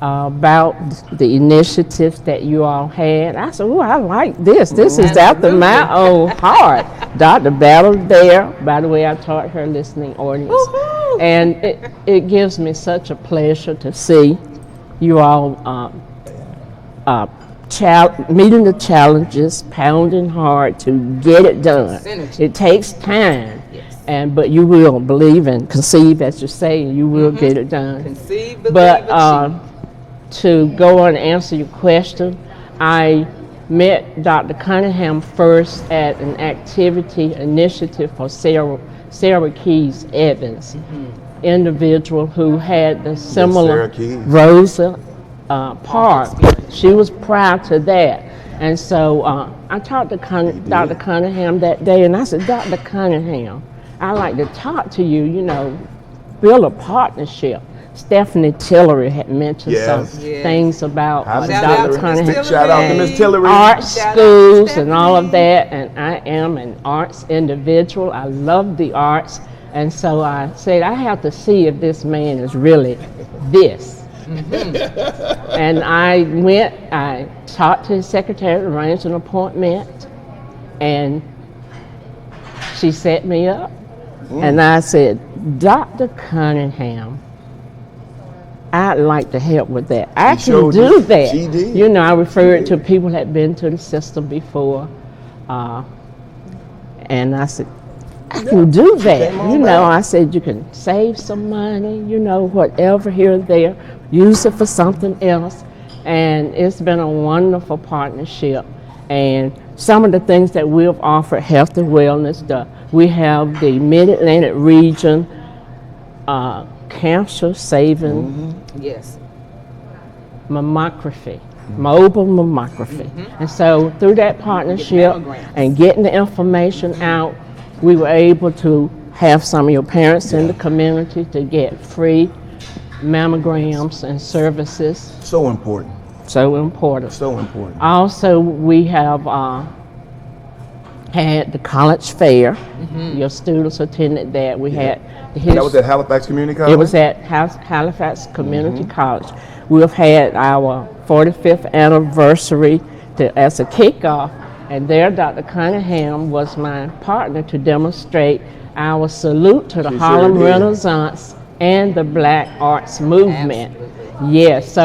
about the initiatives that you all had, I said, oh, I like this. This is after my own heart. Dr. Battle there, by the way, I taught her listening audience. Woo-hoo! And it gives me such a pleasure to see you all meeting the challenges, pounding hard to get it done. It takes time. But you will believe and conceive, as you say, and you will get it done. Conceive, believe, but to go on and answer your question, I met Dr. Cunningham first at an activity initiative for Sarah Keys Evans, individual who had the similar Rosa Park. She was prior to that. And so I talked to Dr. Cunningham that day, and I said, Dr. Cunningham, I like to talk to you, build a partnership. Stephanie Tillery had mentioned some things about Dr. Cunningham. Shout out to Miss Tillery. Art schools and all of that, and I am an arts individual. I love the arts, and so I said, I have to see if this man is really this. And I talked to his secretary, arranged an appointment, and she set me up. And I said, Dr. Cunningham, I'd like to help with that. I can do that. She did. I referred to people that had been to the system before. And I said, I can do that. I said, you can save some money, whatever here or there, use it for something else. And it's been a wonderful partnership. And some of the things that we've offered, health and wellness, we have the Mid-Atlantic region cancer saving mammography, mobile mammography. And so through that partnership and getting the information out, we were able to have some of your parents in the community to get free mammograms and services. So important. So important. So important. Also, we have had the college fair. Your students attended that. We had that was at Halifax Community College? It was at Halifax Community College. We have had our 45th anniversary as a kickoff, and there Dr. Cunningham was my partner to demonstrate our salute to the Harlem Renaissance and the Black Arts Movement. Yes,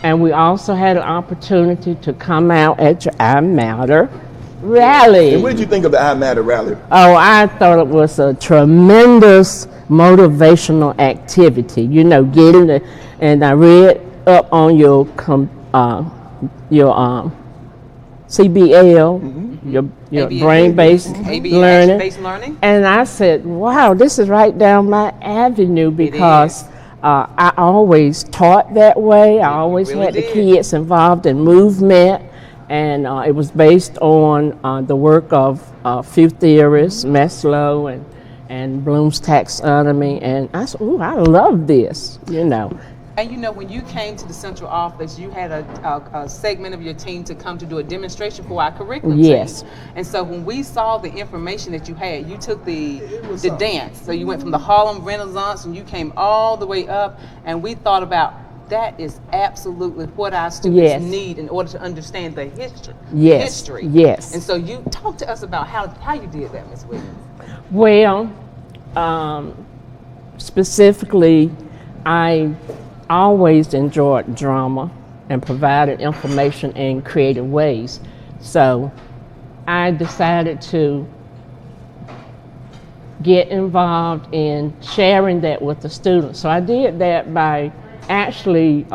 and we also had an opportunity to come out at your I Matter rally. And what did you think of the I Matter rally? Oh, I thought it was a tremendous motivational activity. And I read up on your CBL, your brain-based learning. And I said, wow, this is right down my avenue, because I always taught that way. I always had the kids involved in movement. And it was based on the work of a few theorists, Maslow and Bloom's taxonomy. And I said, ooh, I love this, And you know, when you came to the central office, you had a segment of your team to come to do a demonstration for our curriculum Yes. team. And so when we saw the information that you had, you took the dance. So you went from the Harlem Renaissance and you came all the way up, and we thought about that is absolutely what our students Yes. need in order to understand the history. Yes. History. Yes. And so you talk to us about how you did that, Ms. Williams. Well, specifically, I always enjoyed drama and provided information in creative ways. So I decided to get involved in sharing that with the students. So I did that by actually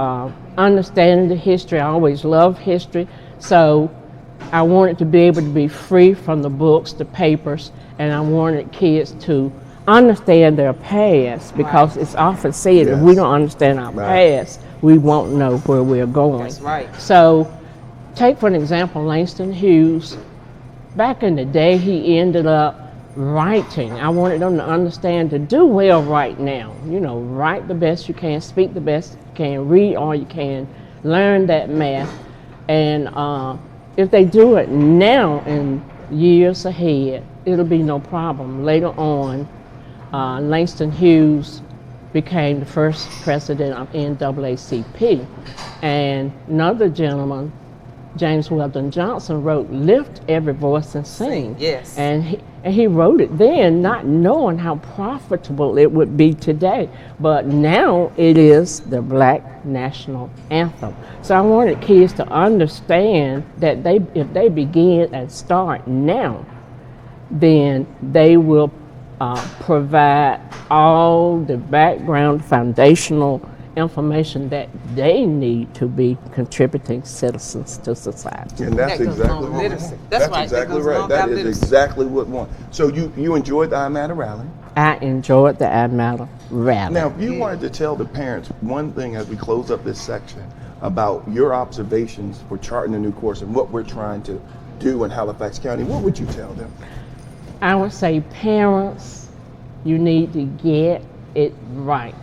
understanding the history. I always loved history. So I wanted to be able to be free from the books, the papers, and I wanted kids to understand their past, because it's often said if we don't understand our past, we won't know where we're going. That's right. So take for an example Langston Hughes. Back in the day, he ended up writing. I wanted them to understand to do well right now. You know, write the best you can, speak the best you can, read all you can, learn that math. And if they do it now and years ahead, it'll be no problem. Later on, Langston Hughes became the first president of NAACP. And another gentleman, James Weldon Johnson, wrote Lift Every Voice and Sing. Yes. And he wrote it then not knowing how profitable it would be today. But now it is the Black National Anthem. So I wanted kids to understand that if they begin and start now, then they will provide all the background foundational information that they need to be contributing citizens to society. And that's exactly what we want. That's exactly right. That is exactly what we want. So you enjoyed the I Matter rally? I enjoyed the I Matter rally. Now, if you wanted to tell the parents one thing as we close up this section about your observations for charting a new course and what we're trying to do in Halifax County, what would you tell them? I would say, parents, you need to get it right.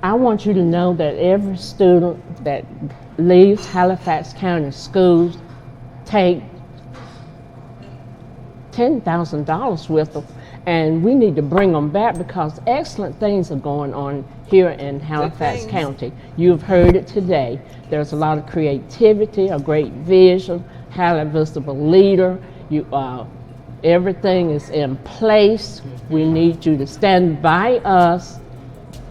I want you to know that every student that leaves Halifax County schools take $10,000 with them, and we need to bring them back because excellent things are going on here in Halifax County. You've heard it today. There's a lot of creativity, a great vision, highly visible leader. Everything is in place. We need you to stand by us.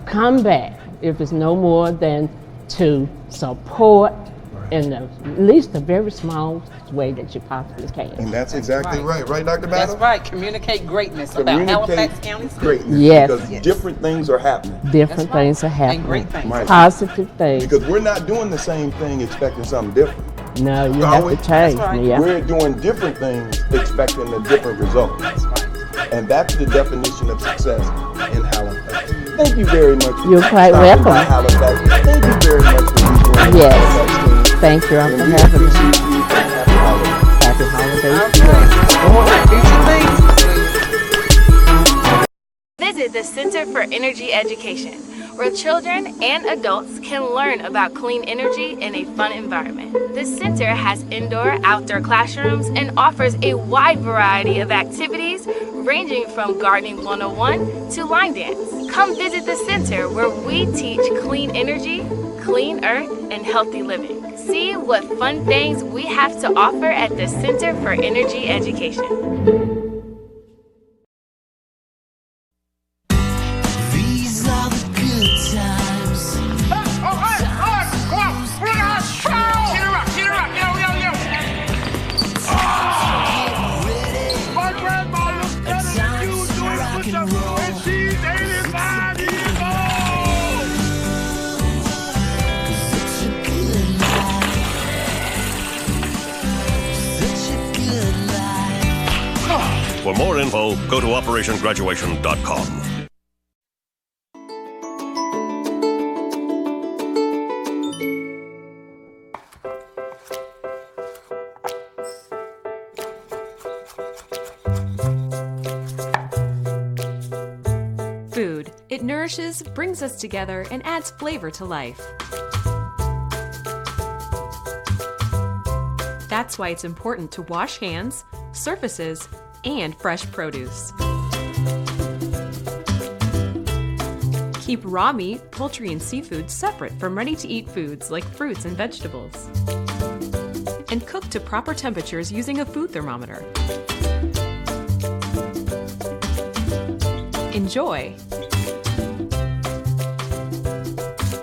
Come back if it's no more than to support in at least a very small way that you possibly can. And that's exactly right, Dr. Battle? That's right. Communicate greatness about Halifax County School. Greatness. Yes. Because different things are happening. Different things are happening. And great things. Right. Positive things. Because we're not doing the same thing expecting something different. No, you have to change. That's right. Yeah. We're doing different things expecting a different result. That's right. And that's the definition of success in Halifax. Thank you very much. You're quite stopping welcome. by Halifax. Thank you very much for joining Yes. Halifax team. Thank you for And we having me. appreciate you. Happy holidays. Happy holidays. Visit the Center for Energy Education, where children and adults can learn about clean energy in a fun environment. The center has indoor, outdoor classrooms and offers a wide variety of activities ranging from Gardening 101 to line dance. Come visit the center where we teach clean energy, clean earth, and healthy living. See what fun things we have to offer at the Center for Energy Education. These are the good times. Come on. Bring our show. Get it up. Yo. My grandma looks better than you doing push-ups when she's 85 years old. Such a good life. Such a good life. For more info, go to operationgraduation.com. Food. It It nourishes, brings us together, and adds flavor to life. That's why it's important to wash hands, surfaces, and fresh produce. Keep raw meat, poultry, and seafood separate from ready-to-eat foods like fruits and vegetables. And cook to proper temperatures using a food thermometer. Enjoy!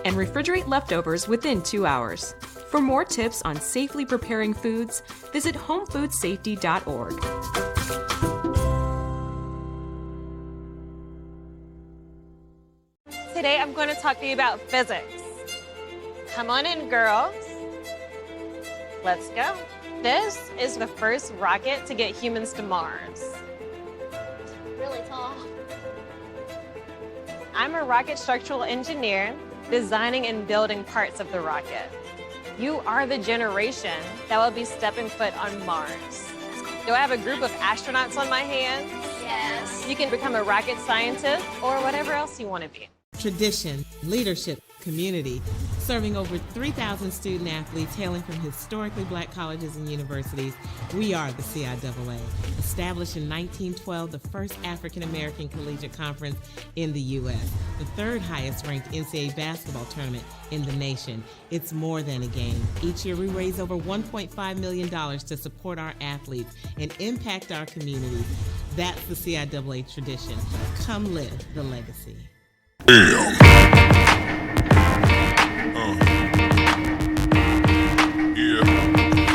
And refrigerate leftovers within 2 hours. For more tips on safely preparing foods, visit homefoodsafety.org. Today I'm going to talk to you about physics. Come on in, girls. Let's go. This is the first rocket to get humans to Mars. Really tall. I'm a rocket structural engineer, designing and building parts of the rocket. You are the generation that will be stepping foot on Mars. Do I have a group of astronauts on my hands? Yes. You can become a rocket scientist or whatever else you want to be. Tradition, leadership, community, serving over 3,000 student athletes hailing from historically black colleges and universities. We are the CIAA. Established in 1912, the first African-American collegiate conference in the U.S., the third highest ranked NCAA basketball tournament in the nation. It's more than a game. Each year we raise over $1.5 million to support our athletes and impact our communities. That's the CIAA tradition. Come live the legacy.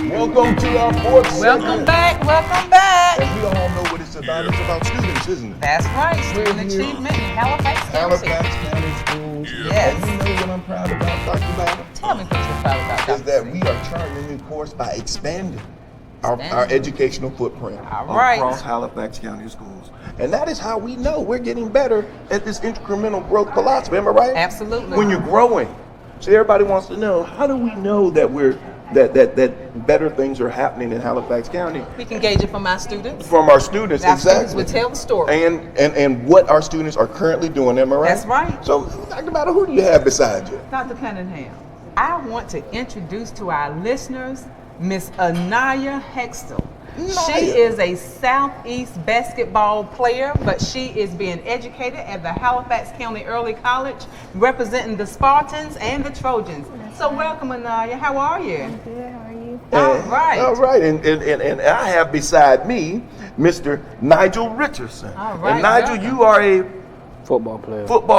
Welcome to our fourth segment. Welcome back, welcome back. And we all know what it's about. It's about students, isn't it? That's right, student achievement in Halifax County. Halifax County Schools. Yes. And you know what I'm proud about, Dr. Bauer? Tell me what you're proud about, Is that we are charting a new course by expanding our educational footprint right. across Halifax County Schools. And that is how we know we're getting better at this incremental growth philosophy. Am I right? Absolutely. When you're growing. So everybody wants to know, how do we know that we're that better things are happening in Halifax County? We can gauge it from our students. From our students, Our exactly. students would tell the story. And what our students are currently doing, am I right? That's right. So, Dr. Bauer, who do you have beside you? Dr. Cunningham, I want to introduce to our listeners Miss Anaya Hextel. She is a Southeast basketball player, but she is being educated at the Halifax County Early College, representing the Spartans and the Trojans. So welcome, Anaya. How are you? I'm good. How are you? All right. All right. And I have beside me Mr. Nigel Richardson. All right. And Nigel, you are a football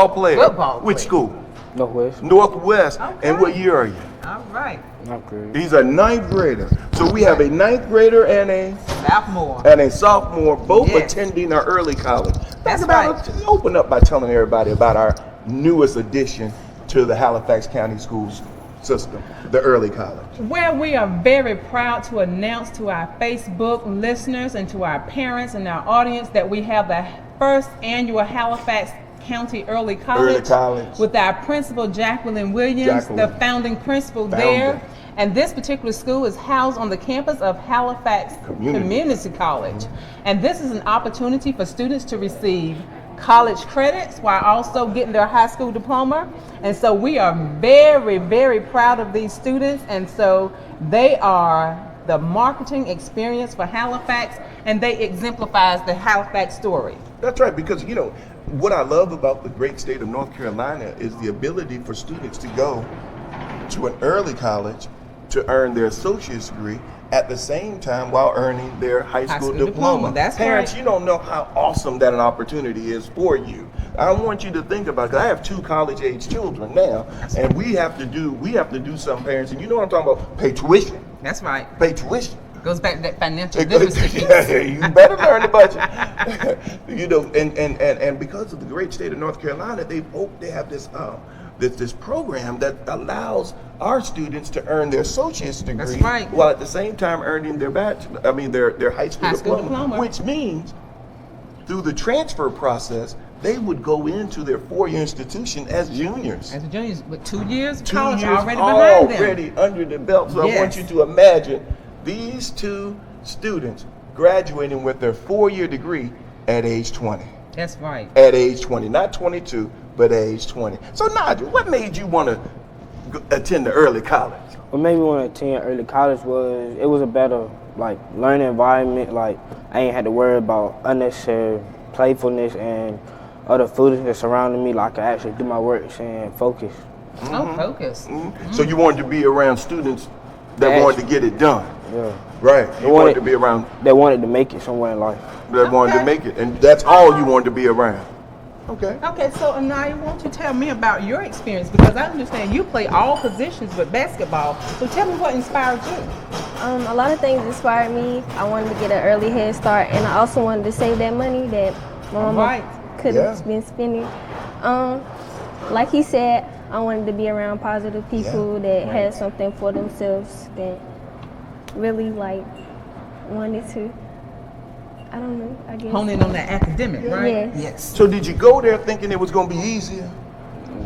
player. Which school? Northwest. Northwest. Okay. And what year are you? All right. Ninth grade. He's a ninth grader. So we have a ninth grader and a sophomore, both attending our early college. That's right. Open up by telling everybody about our newest addition to the Halifax County Schools system, the early college. Well, we are very proud to announce to our Facebook listeners and to our parents and our audience that we have the first annual Halifax County Early College, with our principal Jacqueline Williams, the founding principal there. And this particular school is housed on the campus of Halifax Community College. And this is an opportunity for students to receive college credits while also getting their high school diploma. And so we are very, very proud of these students. And so they are the marketing experience for Halifax, and they exemplifies the Halifax story. That's right, because you know, what I love about the great state of North Carolina is the ability for students to go to an early college to earn their associate's degree at the same time while earning their high school diploma. That's Parents, right. you don't know how awesome that an opportunity is for you. I want you to think about it, 'cause I have 2 college-age children now, and we have to do some parents, and you know what I'm talking about, pay tuition. That's right. Pay tuition. Goes back to that financial literacy. Yeah, you better learn the budget. You know, and because of the great state of North Carolina, they have this this program that allows our students to earn their associate's degree, That's right, while at the same time earning their their high school diploma, which means through the transfer process, they would go into their 4-year institution as juniors. As juniors, with 2 years of 2 college years already behind them. already under the belt. So Yes. I want you to imagine these 2 students graduating with their 4-year degree at age 20. That's right. At age 20, not 22, but age 20. So Nigel, what made you want to attend the early college? What made me want to attend early college was it was a better like learning environment. Like I ain't had to worry about unnecessary playfulness and other foolishness surrounding me. Like I could actually do my work and focus. Oh, focus. So you wanted to be around students that wanted to get it done. Yeah. Right. You wanted to be around. They wanted to make it somewhere in life. That wanted to make it, and that's all you wanted to be around. Okay. Okay, so Anaya, won't you tell me about your experience? Because I understand you play all positions with basketball. So tell me what inspired you. A lot of things inspired me. I wanted to get an early head start, and I also wanted to save that money that my mama could have been spending. Like he said, I wanted to be around positive people that had something for themselves, that really like wanted to, I don't know, I guess. Hone in on that academic, right? Yes. So did you go there thinking it was going to be easier?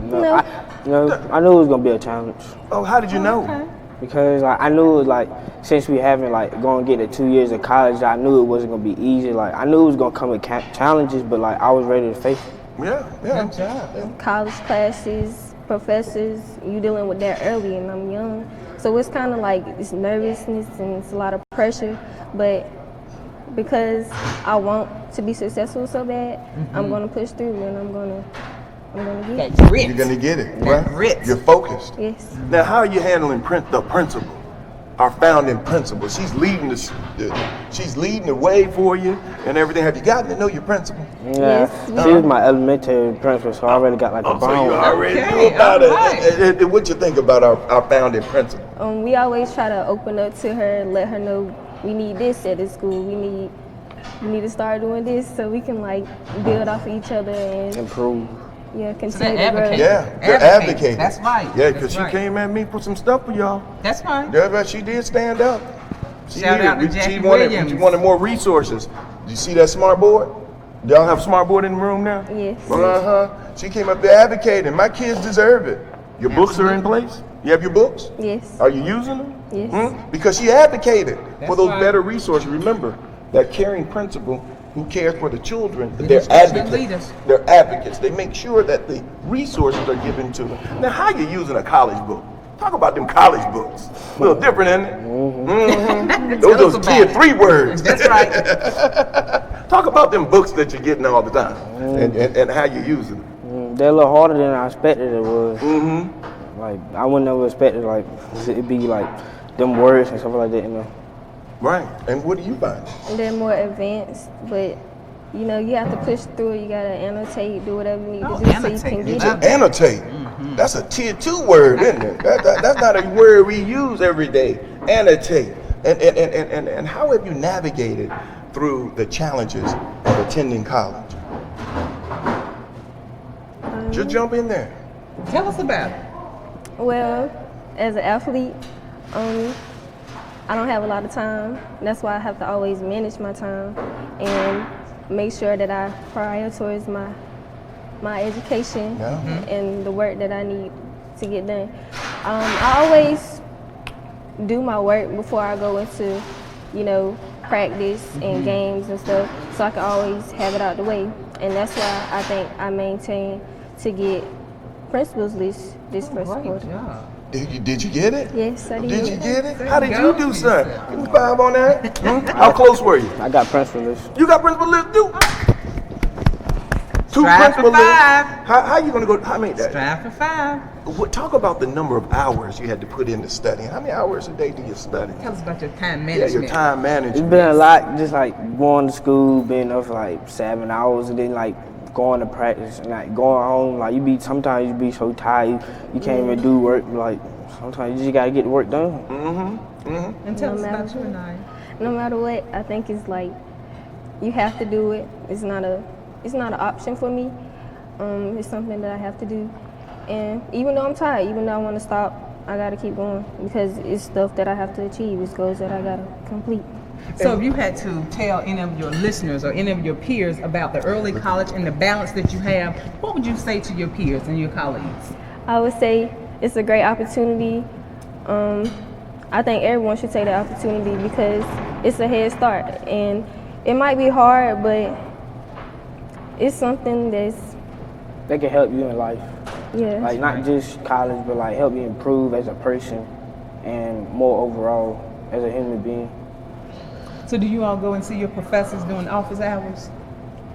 No. I knew it was gonna be a challenge. Oh, how did you know? Because like, I knew like since we haven't like going to get the 2 years of college, I knew it wasn't gonna be easy. Like I knew it was gonna come with challenges, but like I was ready to face it. Good job. College classes, professors, you dealing with that early, and I'm young. So it's kind of like it's nervousness and it's a lot of pressure, but because I want to be successful so bad, I'm gonna push through and I'm gonna get it. You're going to get it, right? You're focused. Yes. Now, how are you handling the principal, our founding principal? She's leading the way for you and everything. Have you gotten to know your principal? Yeah, she was my elementary principal, so I already got like a bond. So you already knew about it. And what you think about our founding principal? We always try to open up to her and let her know we need this at this school. We need to start doing this so we can like build off of each other and improve. Yeah, continue to grow. Yeah, they're advocating. That's right. Yeah, because she came at me for some stuff for y'all. That's right. Yeah, but she did stand up. Shout out to Jackie She Williams. wanted more resources. Do you see that smart board? Y'all have smart board in the room now? Yes. She came up there advocating. My kids deserve it. Your books are in place? You have your books? Yes. Are you using them? Yes. Because she advocated for those right. better resources. Remember, that caring principal who cares for the children, they're advocates. They're advocates. They make sure that the resources are given to them. Now, how you using a college book? Talk about them college books. A little different, isn't it? Those are tier 3 words. That's right. Talk about them books that you're getting all the time and how you're using them. They're a little harder than I expected it was. Like I wouldn't have expected like it'd be like them words and stuff like that, you know. Right. And what do you find? They're more advanced, but you know, you have to push through it. You gotta annotate, do whatever you need to do so you can get it. Annotate. That's a tier 2 word, isn't it? That's not a word we use every day. Annotate. And how have you navigated through the challenges of attending college? Just jump in there. Tell us about it. Well, as an athlete, I don't have a lot of time. That's why I have to always manage my time and make sure that I prioritize my education and the work that I need to get done. I always do my work before I go into, you know, practice and games and stuff, so I can always have it out the way. And that's why I think I maintain to get principal's list this first quarter. Did you get it? Yes, I did. Did you get it? How did you do, son? Give me 5 on that. How close were you? I got principal list. You got principal list too? 2 Strive for principal lists? 5. How you gonna go? How many? Strive for 5. Talk about the number of hours you had to put into studying. How many hours a day do you study? Tell us about your time Yeah, management. your time management. It's been a lot, just like going to school, being up for like 7 hours, and then like going to practice and like going home. Like sometimes you be so tired you can't even do work. Like sometimes you just gotta get the work done. And tell us about you and I. No matter what, I think it's like you have to do it. It's not an option for me. It's something that I have to do. And even though I'm tired, even though I want to stop, I gotta keep going because it's stuff that I have to achieve. It's goals that I gotta complete. So if you had to tell any of your listeners or any of your peers about the early college and the balance that you have, what would you say to your peers and your colleagues? I would say it's a great opportunity. I think everyone should take the opportunity because it's a head start. And it might be hard, but it's something that can help you in life. Yeah. Like not just college, but like help you improve as a person and more overall as a human being. So do you all go and see your professors during office hours?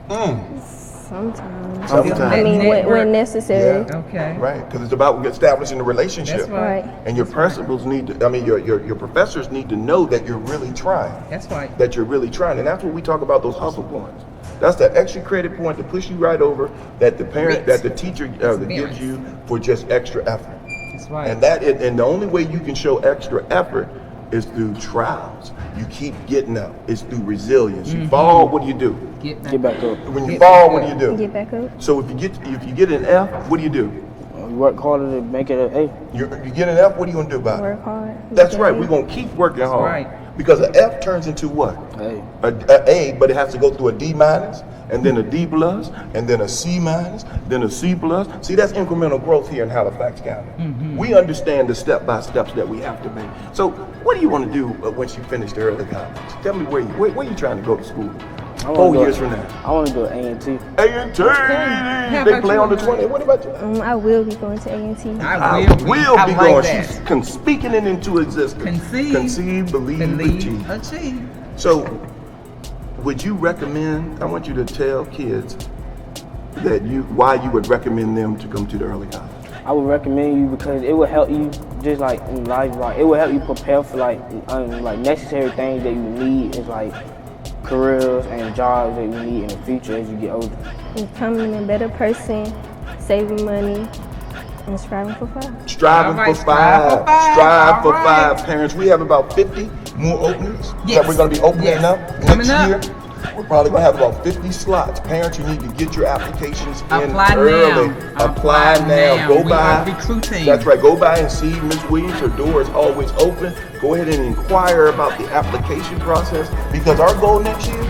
Sometimes. Sometimes. I mean, when necessary. Yeah. Okay. Right, because it's about establishing a relationship. That's right. And your principals need to, your professors need to know that you're really trying. That's right. That you're really trying. And that's what we talk about, those hustle points. That's that extra credit point to push you right over that the parent, that the teacher gives you for just extra effort. That's right. And and the only way you can show extra effort is through trials. You keep getting up. It's through resilience. You fall, what do you do? Get back up. When you fall, what do you do? Get back up. So if you get an F, what do you do? You work harder to make it an A. You get an F, what are you gonna do about it? Work hard. That's right. We're gonna keep working hard. right. Because an F turns into what? A. A, but it has to go through a D minus, and then a D plus, and then a C minus, then a C plus. See, that's incremental growth here in Halifax County. We understand the step-by-steps that we have to make. So what do you want to do once you finish the early college? Tell me where you trying to go to school? 4 years from now. I want to go to A&T. A&T! They play on the 20. What about you? I will be going to A&T. I will be going. She's speaking it into existence. Conceive, believe, achieve. So, would you recommend, I want you to tell kids that why you would recommend them to come to the early college. I would recommend you because it will help you just like in life, like it will help you prepare for like necessary things that you need is like careers and jobs that you need in the future as you get older. Becoming a better person, saving money, and striving for 5. Striving for five. Strive for 5. Parents, we have about 50 more openings that we're going to be opening up next year. We're probably going to have about 50 slots. Parents, you need to get your applications in early. Apply now. Go by. Recruiting. That's right. Go by and see Ms. Williams. Her door is always open. Go ahead and inquire about the application process because our goal next year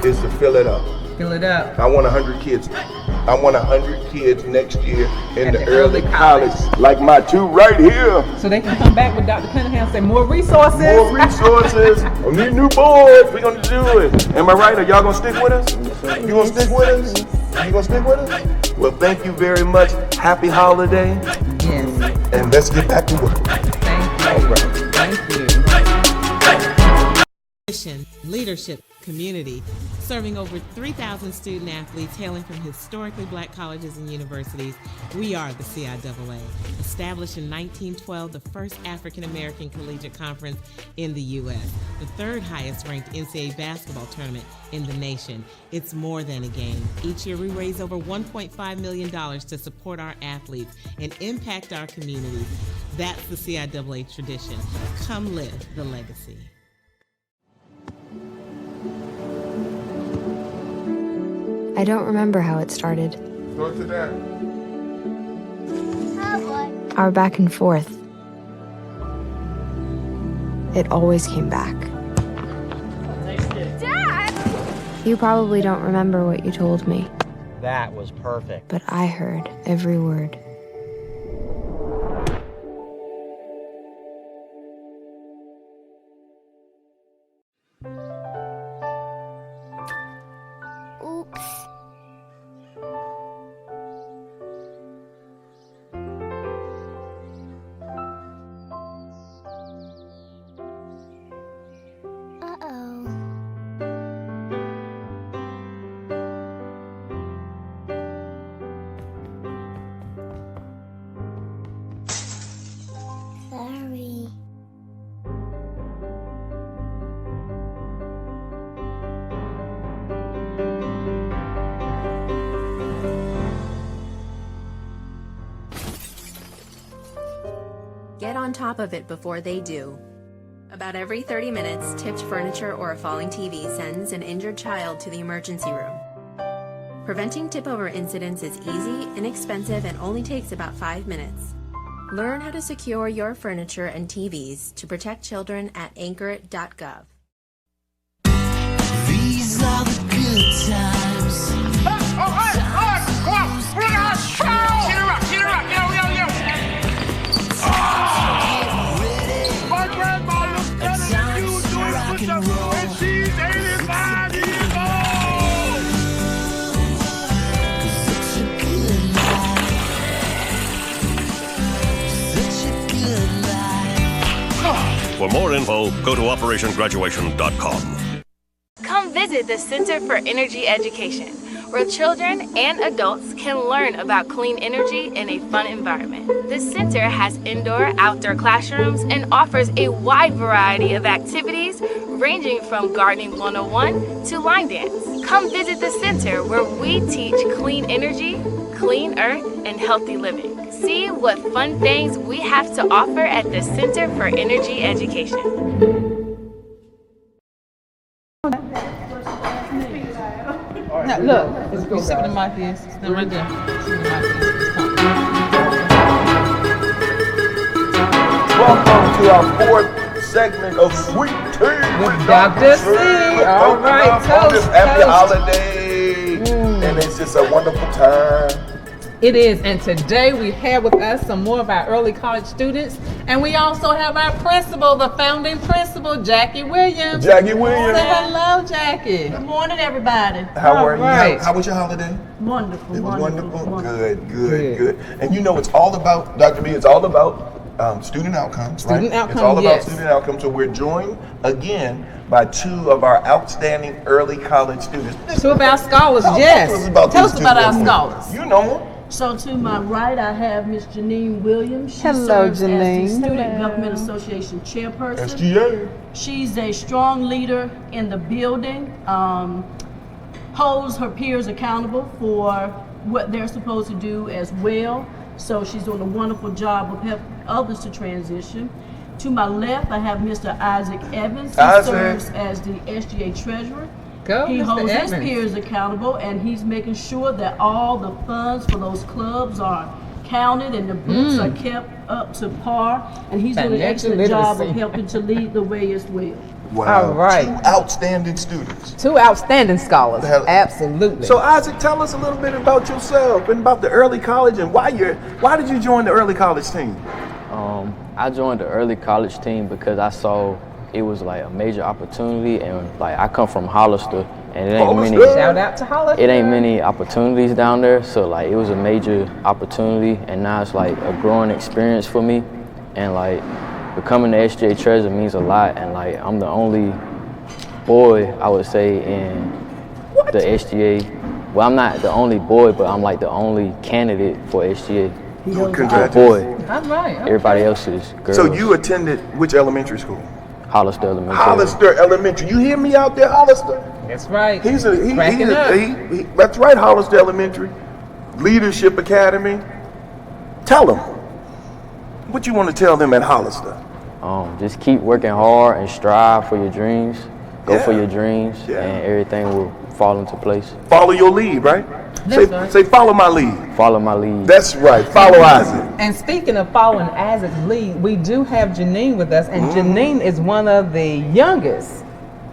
is to fill it up. Fill it up. I want 100 kids. I want 100 kids next year in the early college, like my 2 right here. So they can come back with Dr. Cunningham and say, more resources. More resources. I need new boards. We're going to do it. Am I right? Are y'all going to stick with us? You going to stick with us? You going to stick with us? Well, thank you very much. Happy holiday. Yes. And let's get back to work. Thank you. All right. Thank you. Mission, leadership, community, serving over 3,000 student athletes hailing from historically black colleges and universities. We are the CIAA, established in 1912, the first African-American collegiate conference in the U.S., the 3rd highest ranked NCAA basketball tournament in the nation. It's more than a game. Each year we raise over $1.5 million to support our athletes and impact our communities. That's the CIAA tradition. Come live the legacy. I don't remember how it started. Go to that. Our back and forth. It always came back. Dad! You probably don't remember what you told me, That was perfect. but I heard every word. Sorry. Get on top of it before they do. About every 30 minutes, tipped furniture or a falling TV sends an injured child to the emergency room. Preventing tip-over incidents is easy, inexpensive, and only takes about 5 minutes. Learn how to secure your furniture and TVs to protect children at anchor.gov. These are the good times. All right, come on. Bring out show. Cheer up, yo. My grandma looks better than you doing push-ups, and she's 85 years old. info, go to operationgraduation.com. Come visit the Center for Energy Education, where children and adults can learn about clean energy in a fun environment. The center has indoor-outdoor classrooms and offers a wide variety of activities ranging from Gardening 101 to line dance. Come visit the center where we teach clean energy, clean earth, and healthy living. See what fun things we have to offer at the Center for Energy Education. Now, look, you see what the mic is? It's them right there. See what the mic is? Welcome to our fourth segment of Sweet Tea with Dr. C. All right, toast, happy toast. holiday, and it's just a wonderful time. It is, and today we have with us some more of our early college students, and we also have our principal, the founding principal, Jackie Williams. Jackie Williams. Say hello, Jackie. Good morning, everybody. How are right. you? How was your holiday? Wonderful. It was wonderful. Wonderful. Good. And you know, it's all about, Dr. B, it's all about student outcomes, right? Student outcomes, It's all about yes. student outcomes. So we're joined again by two of our outstanding early college students. Two of our scholars, Tell yes. us about Tell these us two about our young men. scholars. You know them. So to my right, I have Miss Janine Williams. She Hello, serves Janine. as the Student Government Association chairperson. SGA. She's a strong leader in the building, holds her peers accountable for what they're supposed to do as well. So she's doing a wonderful job of helping others to transition. To my left, I have Mr. Isaac Evans. He serves as the SGA treasurer. Go, He Mr. holds Evans. his peers accountable, and he's making sure that all the funds for those clubs are counted and the books are kept up to par. And he's doing an Financial excellent job of literacy. helping to lead the way as well. Wow. All right. Two outstanding students. Two outstanding scholars. The hell- Absolutely. So Isaac, tell us a little bit about yourself and about the early college and why did you join the early college team? I joined the early college team because I saw it was like a major opportunity, and like I come from Hollister, and it ain't many. Shout out to Hollister. It ain't many opportunities down there, so like it was a major opportunity, and now it's like a growing experience for me, and like becoming the SGA treasurer means a lot, and like I'm the only boy, I would say, in the SGA. Well, I'm not the only boy, but I'm like the only candidate for SGA. Congratulations. Boy. All right. Okay. Everybody else is girls. So you attended which elementary school? Hollister Elementary. Hollister Elementary. You hear me out there, Hollister? That's right. Cracking up. That's right, Hollister Elementary. Leadership Academy. Tell them. What you want to tell them at Hollister? Just keep working hard and strive for your dreams. Go for your dreams, and everything will fall into place. Follow your lead, right? Say, follow my lead. Follow my lead. That's right. Follow Isaac. And speaking of following Isaac's lead, we do have Janine with us, and Janine is one of the youngest.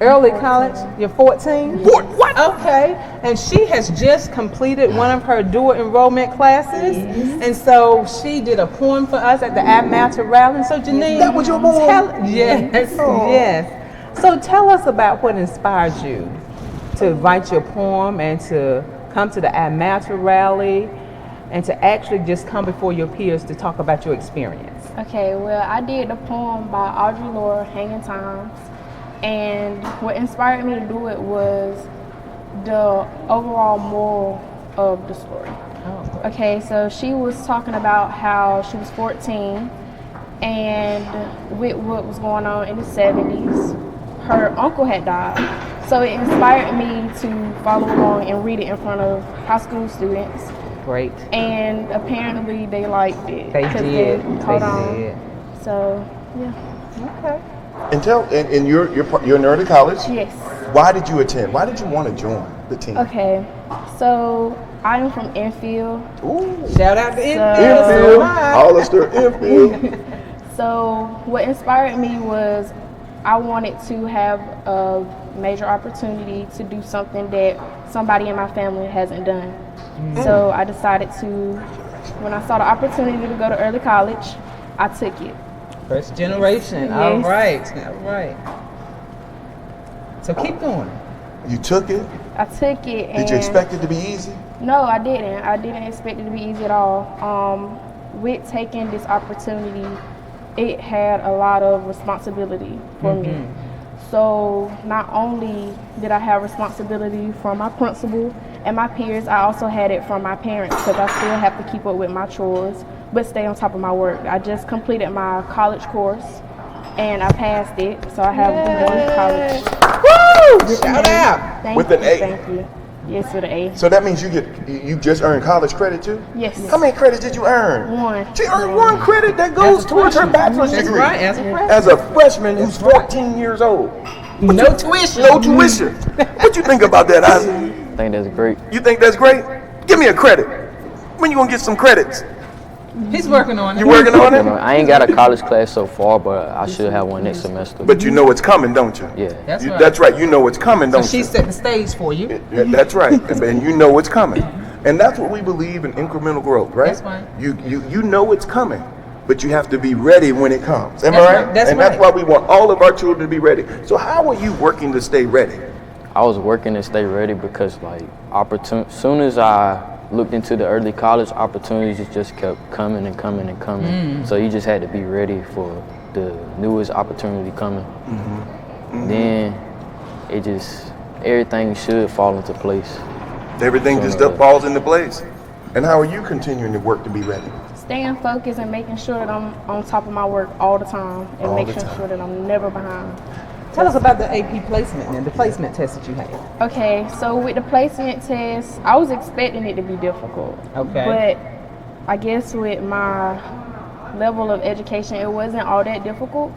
Early college, you're 14? What? Okay, and she has just completed one of her dual enrollment classes, and so she did a poem for us at the Atlanta rally. So Janine, that was your poem? Yes, yes. So tell us about what inspired you to write your poem and to come to the Atlanta rally and to actually just come before your peers to talk about your experience. Okay, well, I did the poem by Audre Lorde, Hanging Times, and what inspired me to do it was the overall moral of the story. Okay, so she was talking about how she was 14 and with what was going on in the 70s, her uncle had died. So it inspired me to follow along and read it in front of high school students. Great. And apparently they liked it. They did. Caught on. So, yeah. Okay. And you're in early college? Yes. Why did you attend? Why did you want to join the team? Okay, so I'm from Enfield. Ooh. Shout out to Enfield. Hollister, Enfield. So what inspired me was I wanted to have a major opportunity to do something that somebody in my family hasn't done. So I decided to, when I saw the opportunity to go to early college, I took it. First generation. Yes. All right. So keep going. You took it? I took it. And did you expect it to be easy? No, I didn't. I didn't expect it to be easy at all. With taking this opportunity, it had a lot of responsibility for me. So not only did I have responsibility from my principal and my peers, I also had it from my parents because I still have to keep up with my chores but stay on top of my work. I just completed my college course and I passed it, so I have one college. Woo! Shout out! Thank With you, an A. Thank you. Yes, with an A. So that means you just earned college credit too? Yes. How many credits did you earn? One. She earned one credit that goes towards her bachelor's That's degree. right, as a freshman. As a freshman who's 14 years old. No tuition. No tuition. What you think about that, Isaac? I think that's great. You think that's great? Give me a credit. When you gonna get some credits? He's working on it. You working on it? I ain't got a college class so far, but I should have one next semester. But you know it's coming, don't you? Yeah. That's right. That's right. You know it's coming, So don't she you? set the stage for you. Yeah, that's right. And you know it's coming. And that's what we believe in incremental growth, right? That's right. You know it's coming, but you have to be ready when it comes. Am I That's right? right. That's and right. that's why we want all of our children to be ready. So how are you working to stay ready? I was working to stay ready because like soon as I looked into the early college opportunities, just kept coming and coming and coming. So you just had to be ready for the newest opportunity coming. Then it just, everything should fall into place. Everything just falls into place. And how are you continuing to work to be ready? Staying focused and making sure that I'm on top of my work all the time and All the making time. sure that I'm never behind. Tell us about the AP placement and the placement test that you had. Okay, so with the placement test, I was expecting it to be difficult. Okay. But I guess with my level of education, it wasn't all that difficult.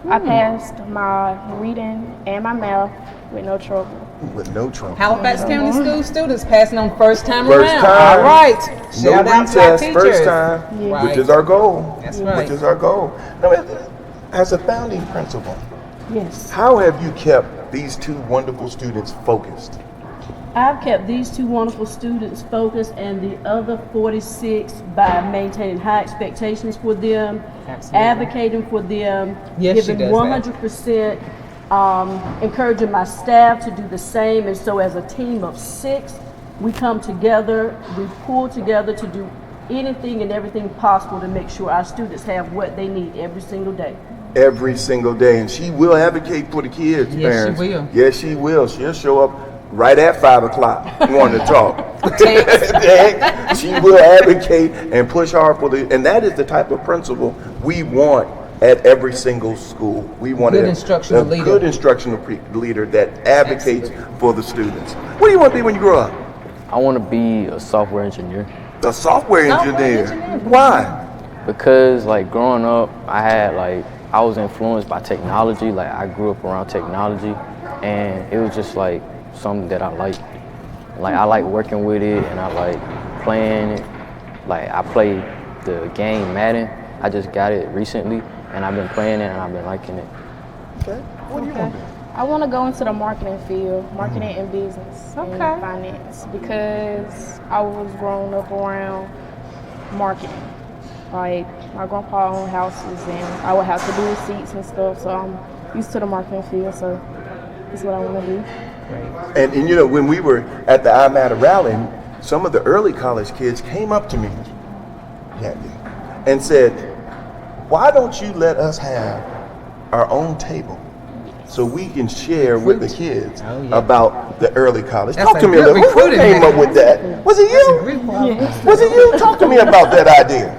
I passed my reading and my math with no trouble. With no trouble. Halifax County School students passing on first time First around. time. All right. No Shout out to our retest, teachers. first time, Yeah. which is our goal. That's right. Which is our goal. Now, as a founding principal, Yes. how have you kept these two wonderful students focused? I've kept these two wonderful students focused and the other 46 by maintaining high expectations for them, Absolutely. advocating for them, Yes, she giving does 100%, encouraging my staff to do the same. And so as a team of 6, we come together, we pull together to do anything and everything possible to make sure our students have what they need every single day. Every single day, and she will advocate for the kids, Yes, parents. she will. Yes, she will. She'll show up right at 5 o'clock wanting to talk. She will advocate and push hard for and that is the type of principal we want at every single school. We want Good instructional leader. good instructional leader that advocates for the students. What do you want to be when you grow up? I want to be a software engineer. A software engineer. Why? Because like growing up, I was influenced by technology. Like I grew up around technology, and it was just like something that I like. Like I like working with it, and I like playing it. Like I played the game Madden. I just got it recently, and I've been playing it, and I've been liking it. Okay. What do you want to do? I want to go into the marketing field, marketing and business and finance, because I was growing up around marketing. Like my grandpa owned houses and I would have to do receipts and stuff, so I'm used to the marketing field, so that's what I want to do. And you know, when we were at the I Matter rally, some of the early college kids came up to me, and said, "Why don't you let us have our own table so we can share with the kids about the early college?" That's Talk to a me a good little. Who recruiting came up method. with that? Was it you? Yes. Was it you? Talk to me about that idea.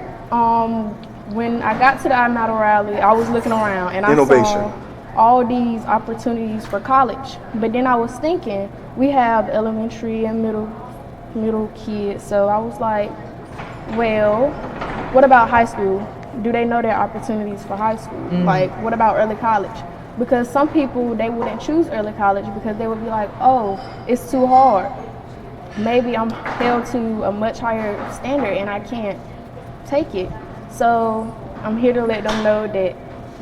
When I got to the I Matter rally, I was looking around and I Innovation. saw all these opportunities for college. But then I was thinking, we have elementary and middle kids, so I was like, well, what about high school? Do they know their opportunities for high school? Like, what about early college? Because some people, they wouldn't choose early college because they would be like, oh, it's too hard. Maybe I'm held to a much higher standard and I can't take it. So I'm here to let them know that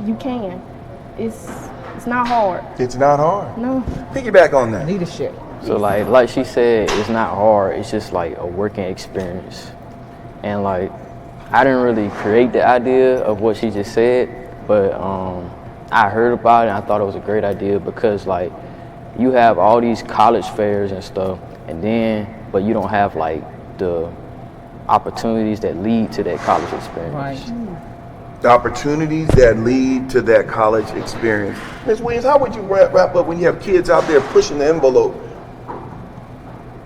you can. It's not hard. It's not hard. No. Piggyback on that. Leadership. So like she said, it's not hard. It's just like a working experience. And like, I didn't really create the idea of what she just said, but I heard about it and I thought it was a great idea because like, you have all these college fairs and stuff, but you don't have like the opportunities that lead to that college experience. Right. the opportunities that lead to that college experience. Ms. Williams, how would you wrap up when you have kids out there pushing the envelope?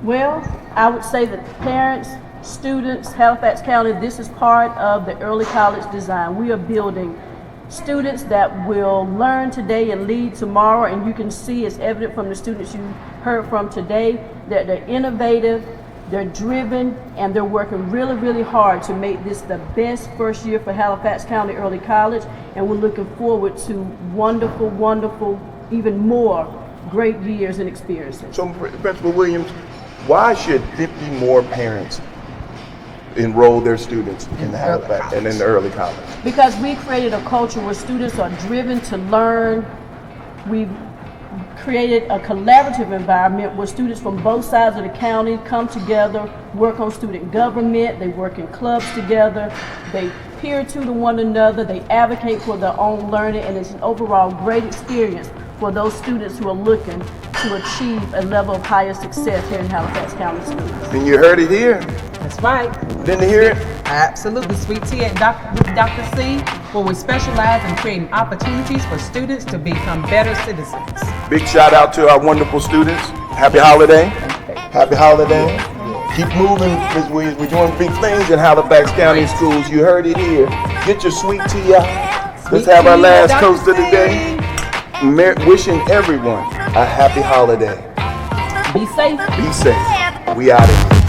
Well, I would say that parents, students, Halifax County, this is part of the early college design. We are building students that will learn today and lead tomorrow, and you can see it's evident from the students you heard from today that they're innovative, they're driven, and they're working really, really hard to make this the best first year for Halifax County Early College, and we're looking forward to wonderful, wonderful, even more great years and experiences. So, Principal Williams, why should 50 more parents enroll their students in the Halifax and in the early college? Because we created a culture where students are driven to learn. We've created a collaborative environment where students from both sides of the county come together, work on student government, they work in clubs together, they peer to one another, they advocate for their own learning, and it's an overall great experience for those students who are looking to achieve a level of higher success here in Halifax County Schools. And you heard it here. That's right. Didn't hear it? Absolutely. Sweet Tea and Dr. C, where we specialize in creating opportunities for students to become better citizens. Big shout out to our wonderful students. Happy holiday. Happy holiday. Keep moving, Ms. Williams. We're doing big things in Halifax County Schools. You heard it here. Get your sweet tea out. Let's have our last toast of the day. Wishing everyone a happy holiday. Be safe. Be safe. We out of here.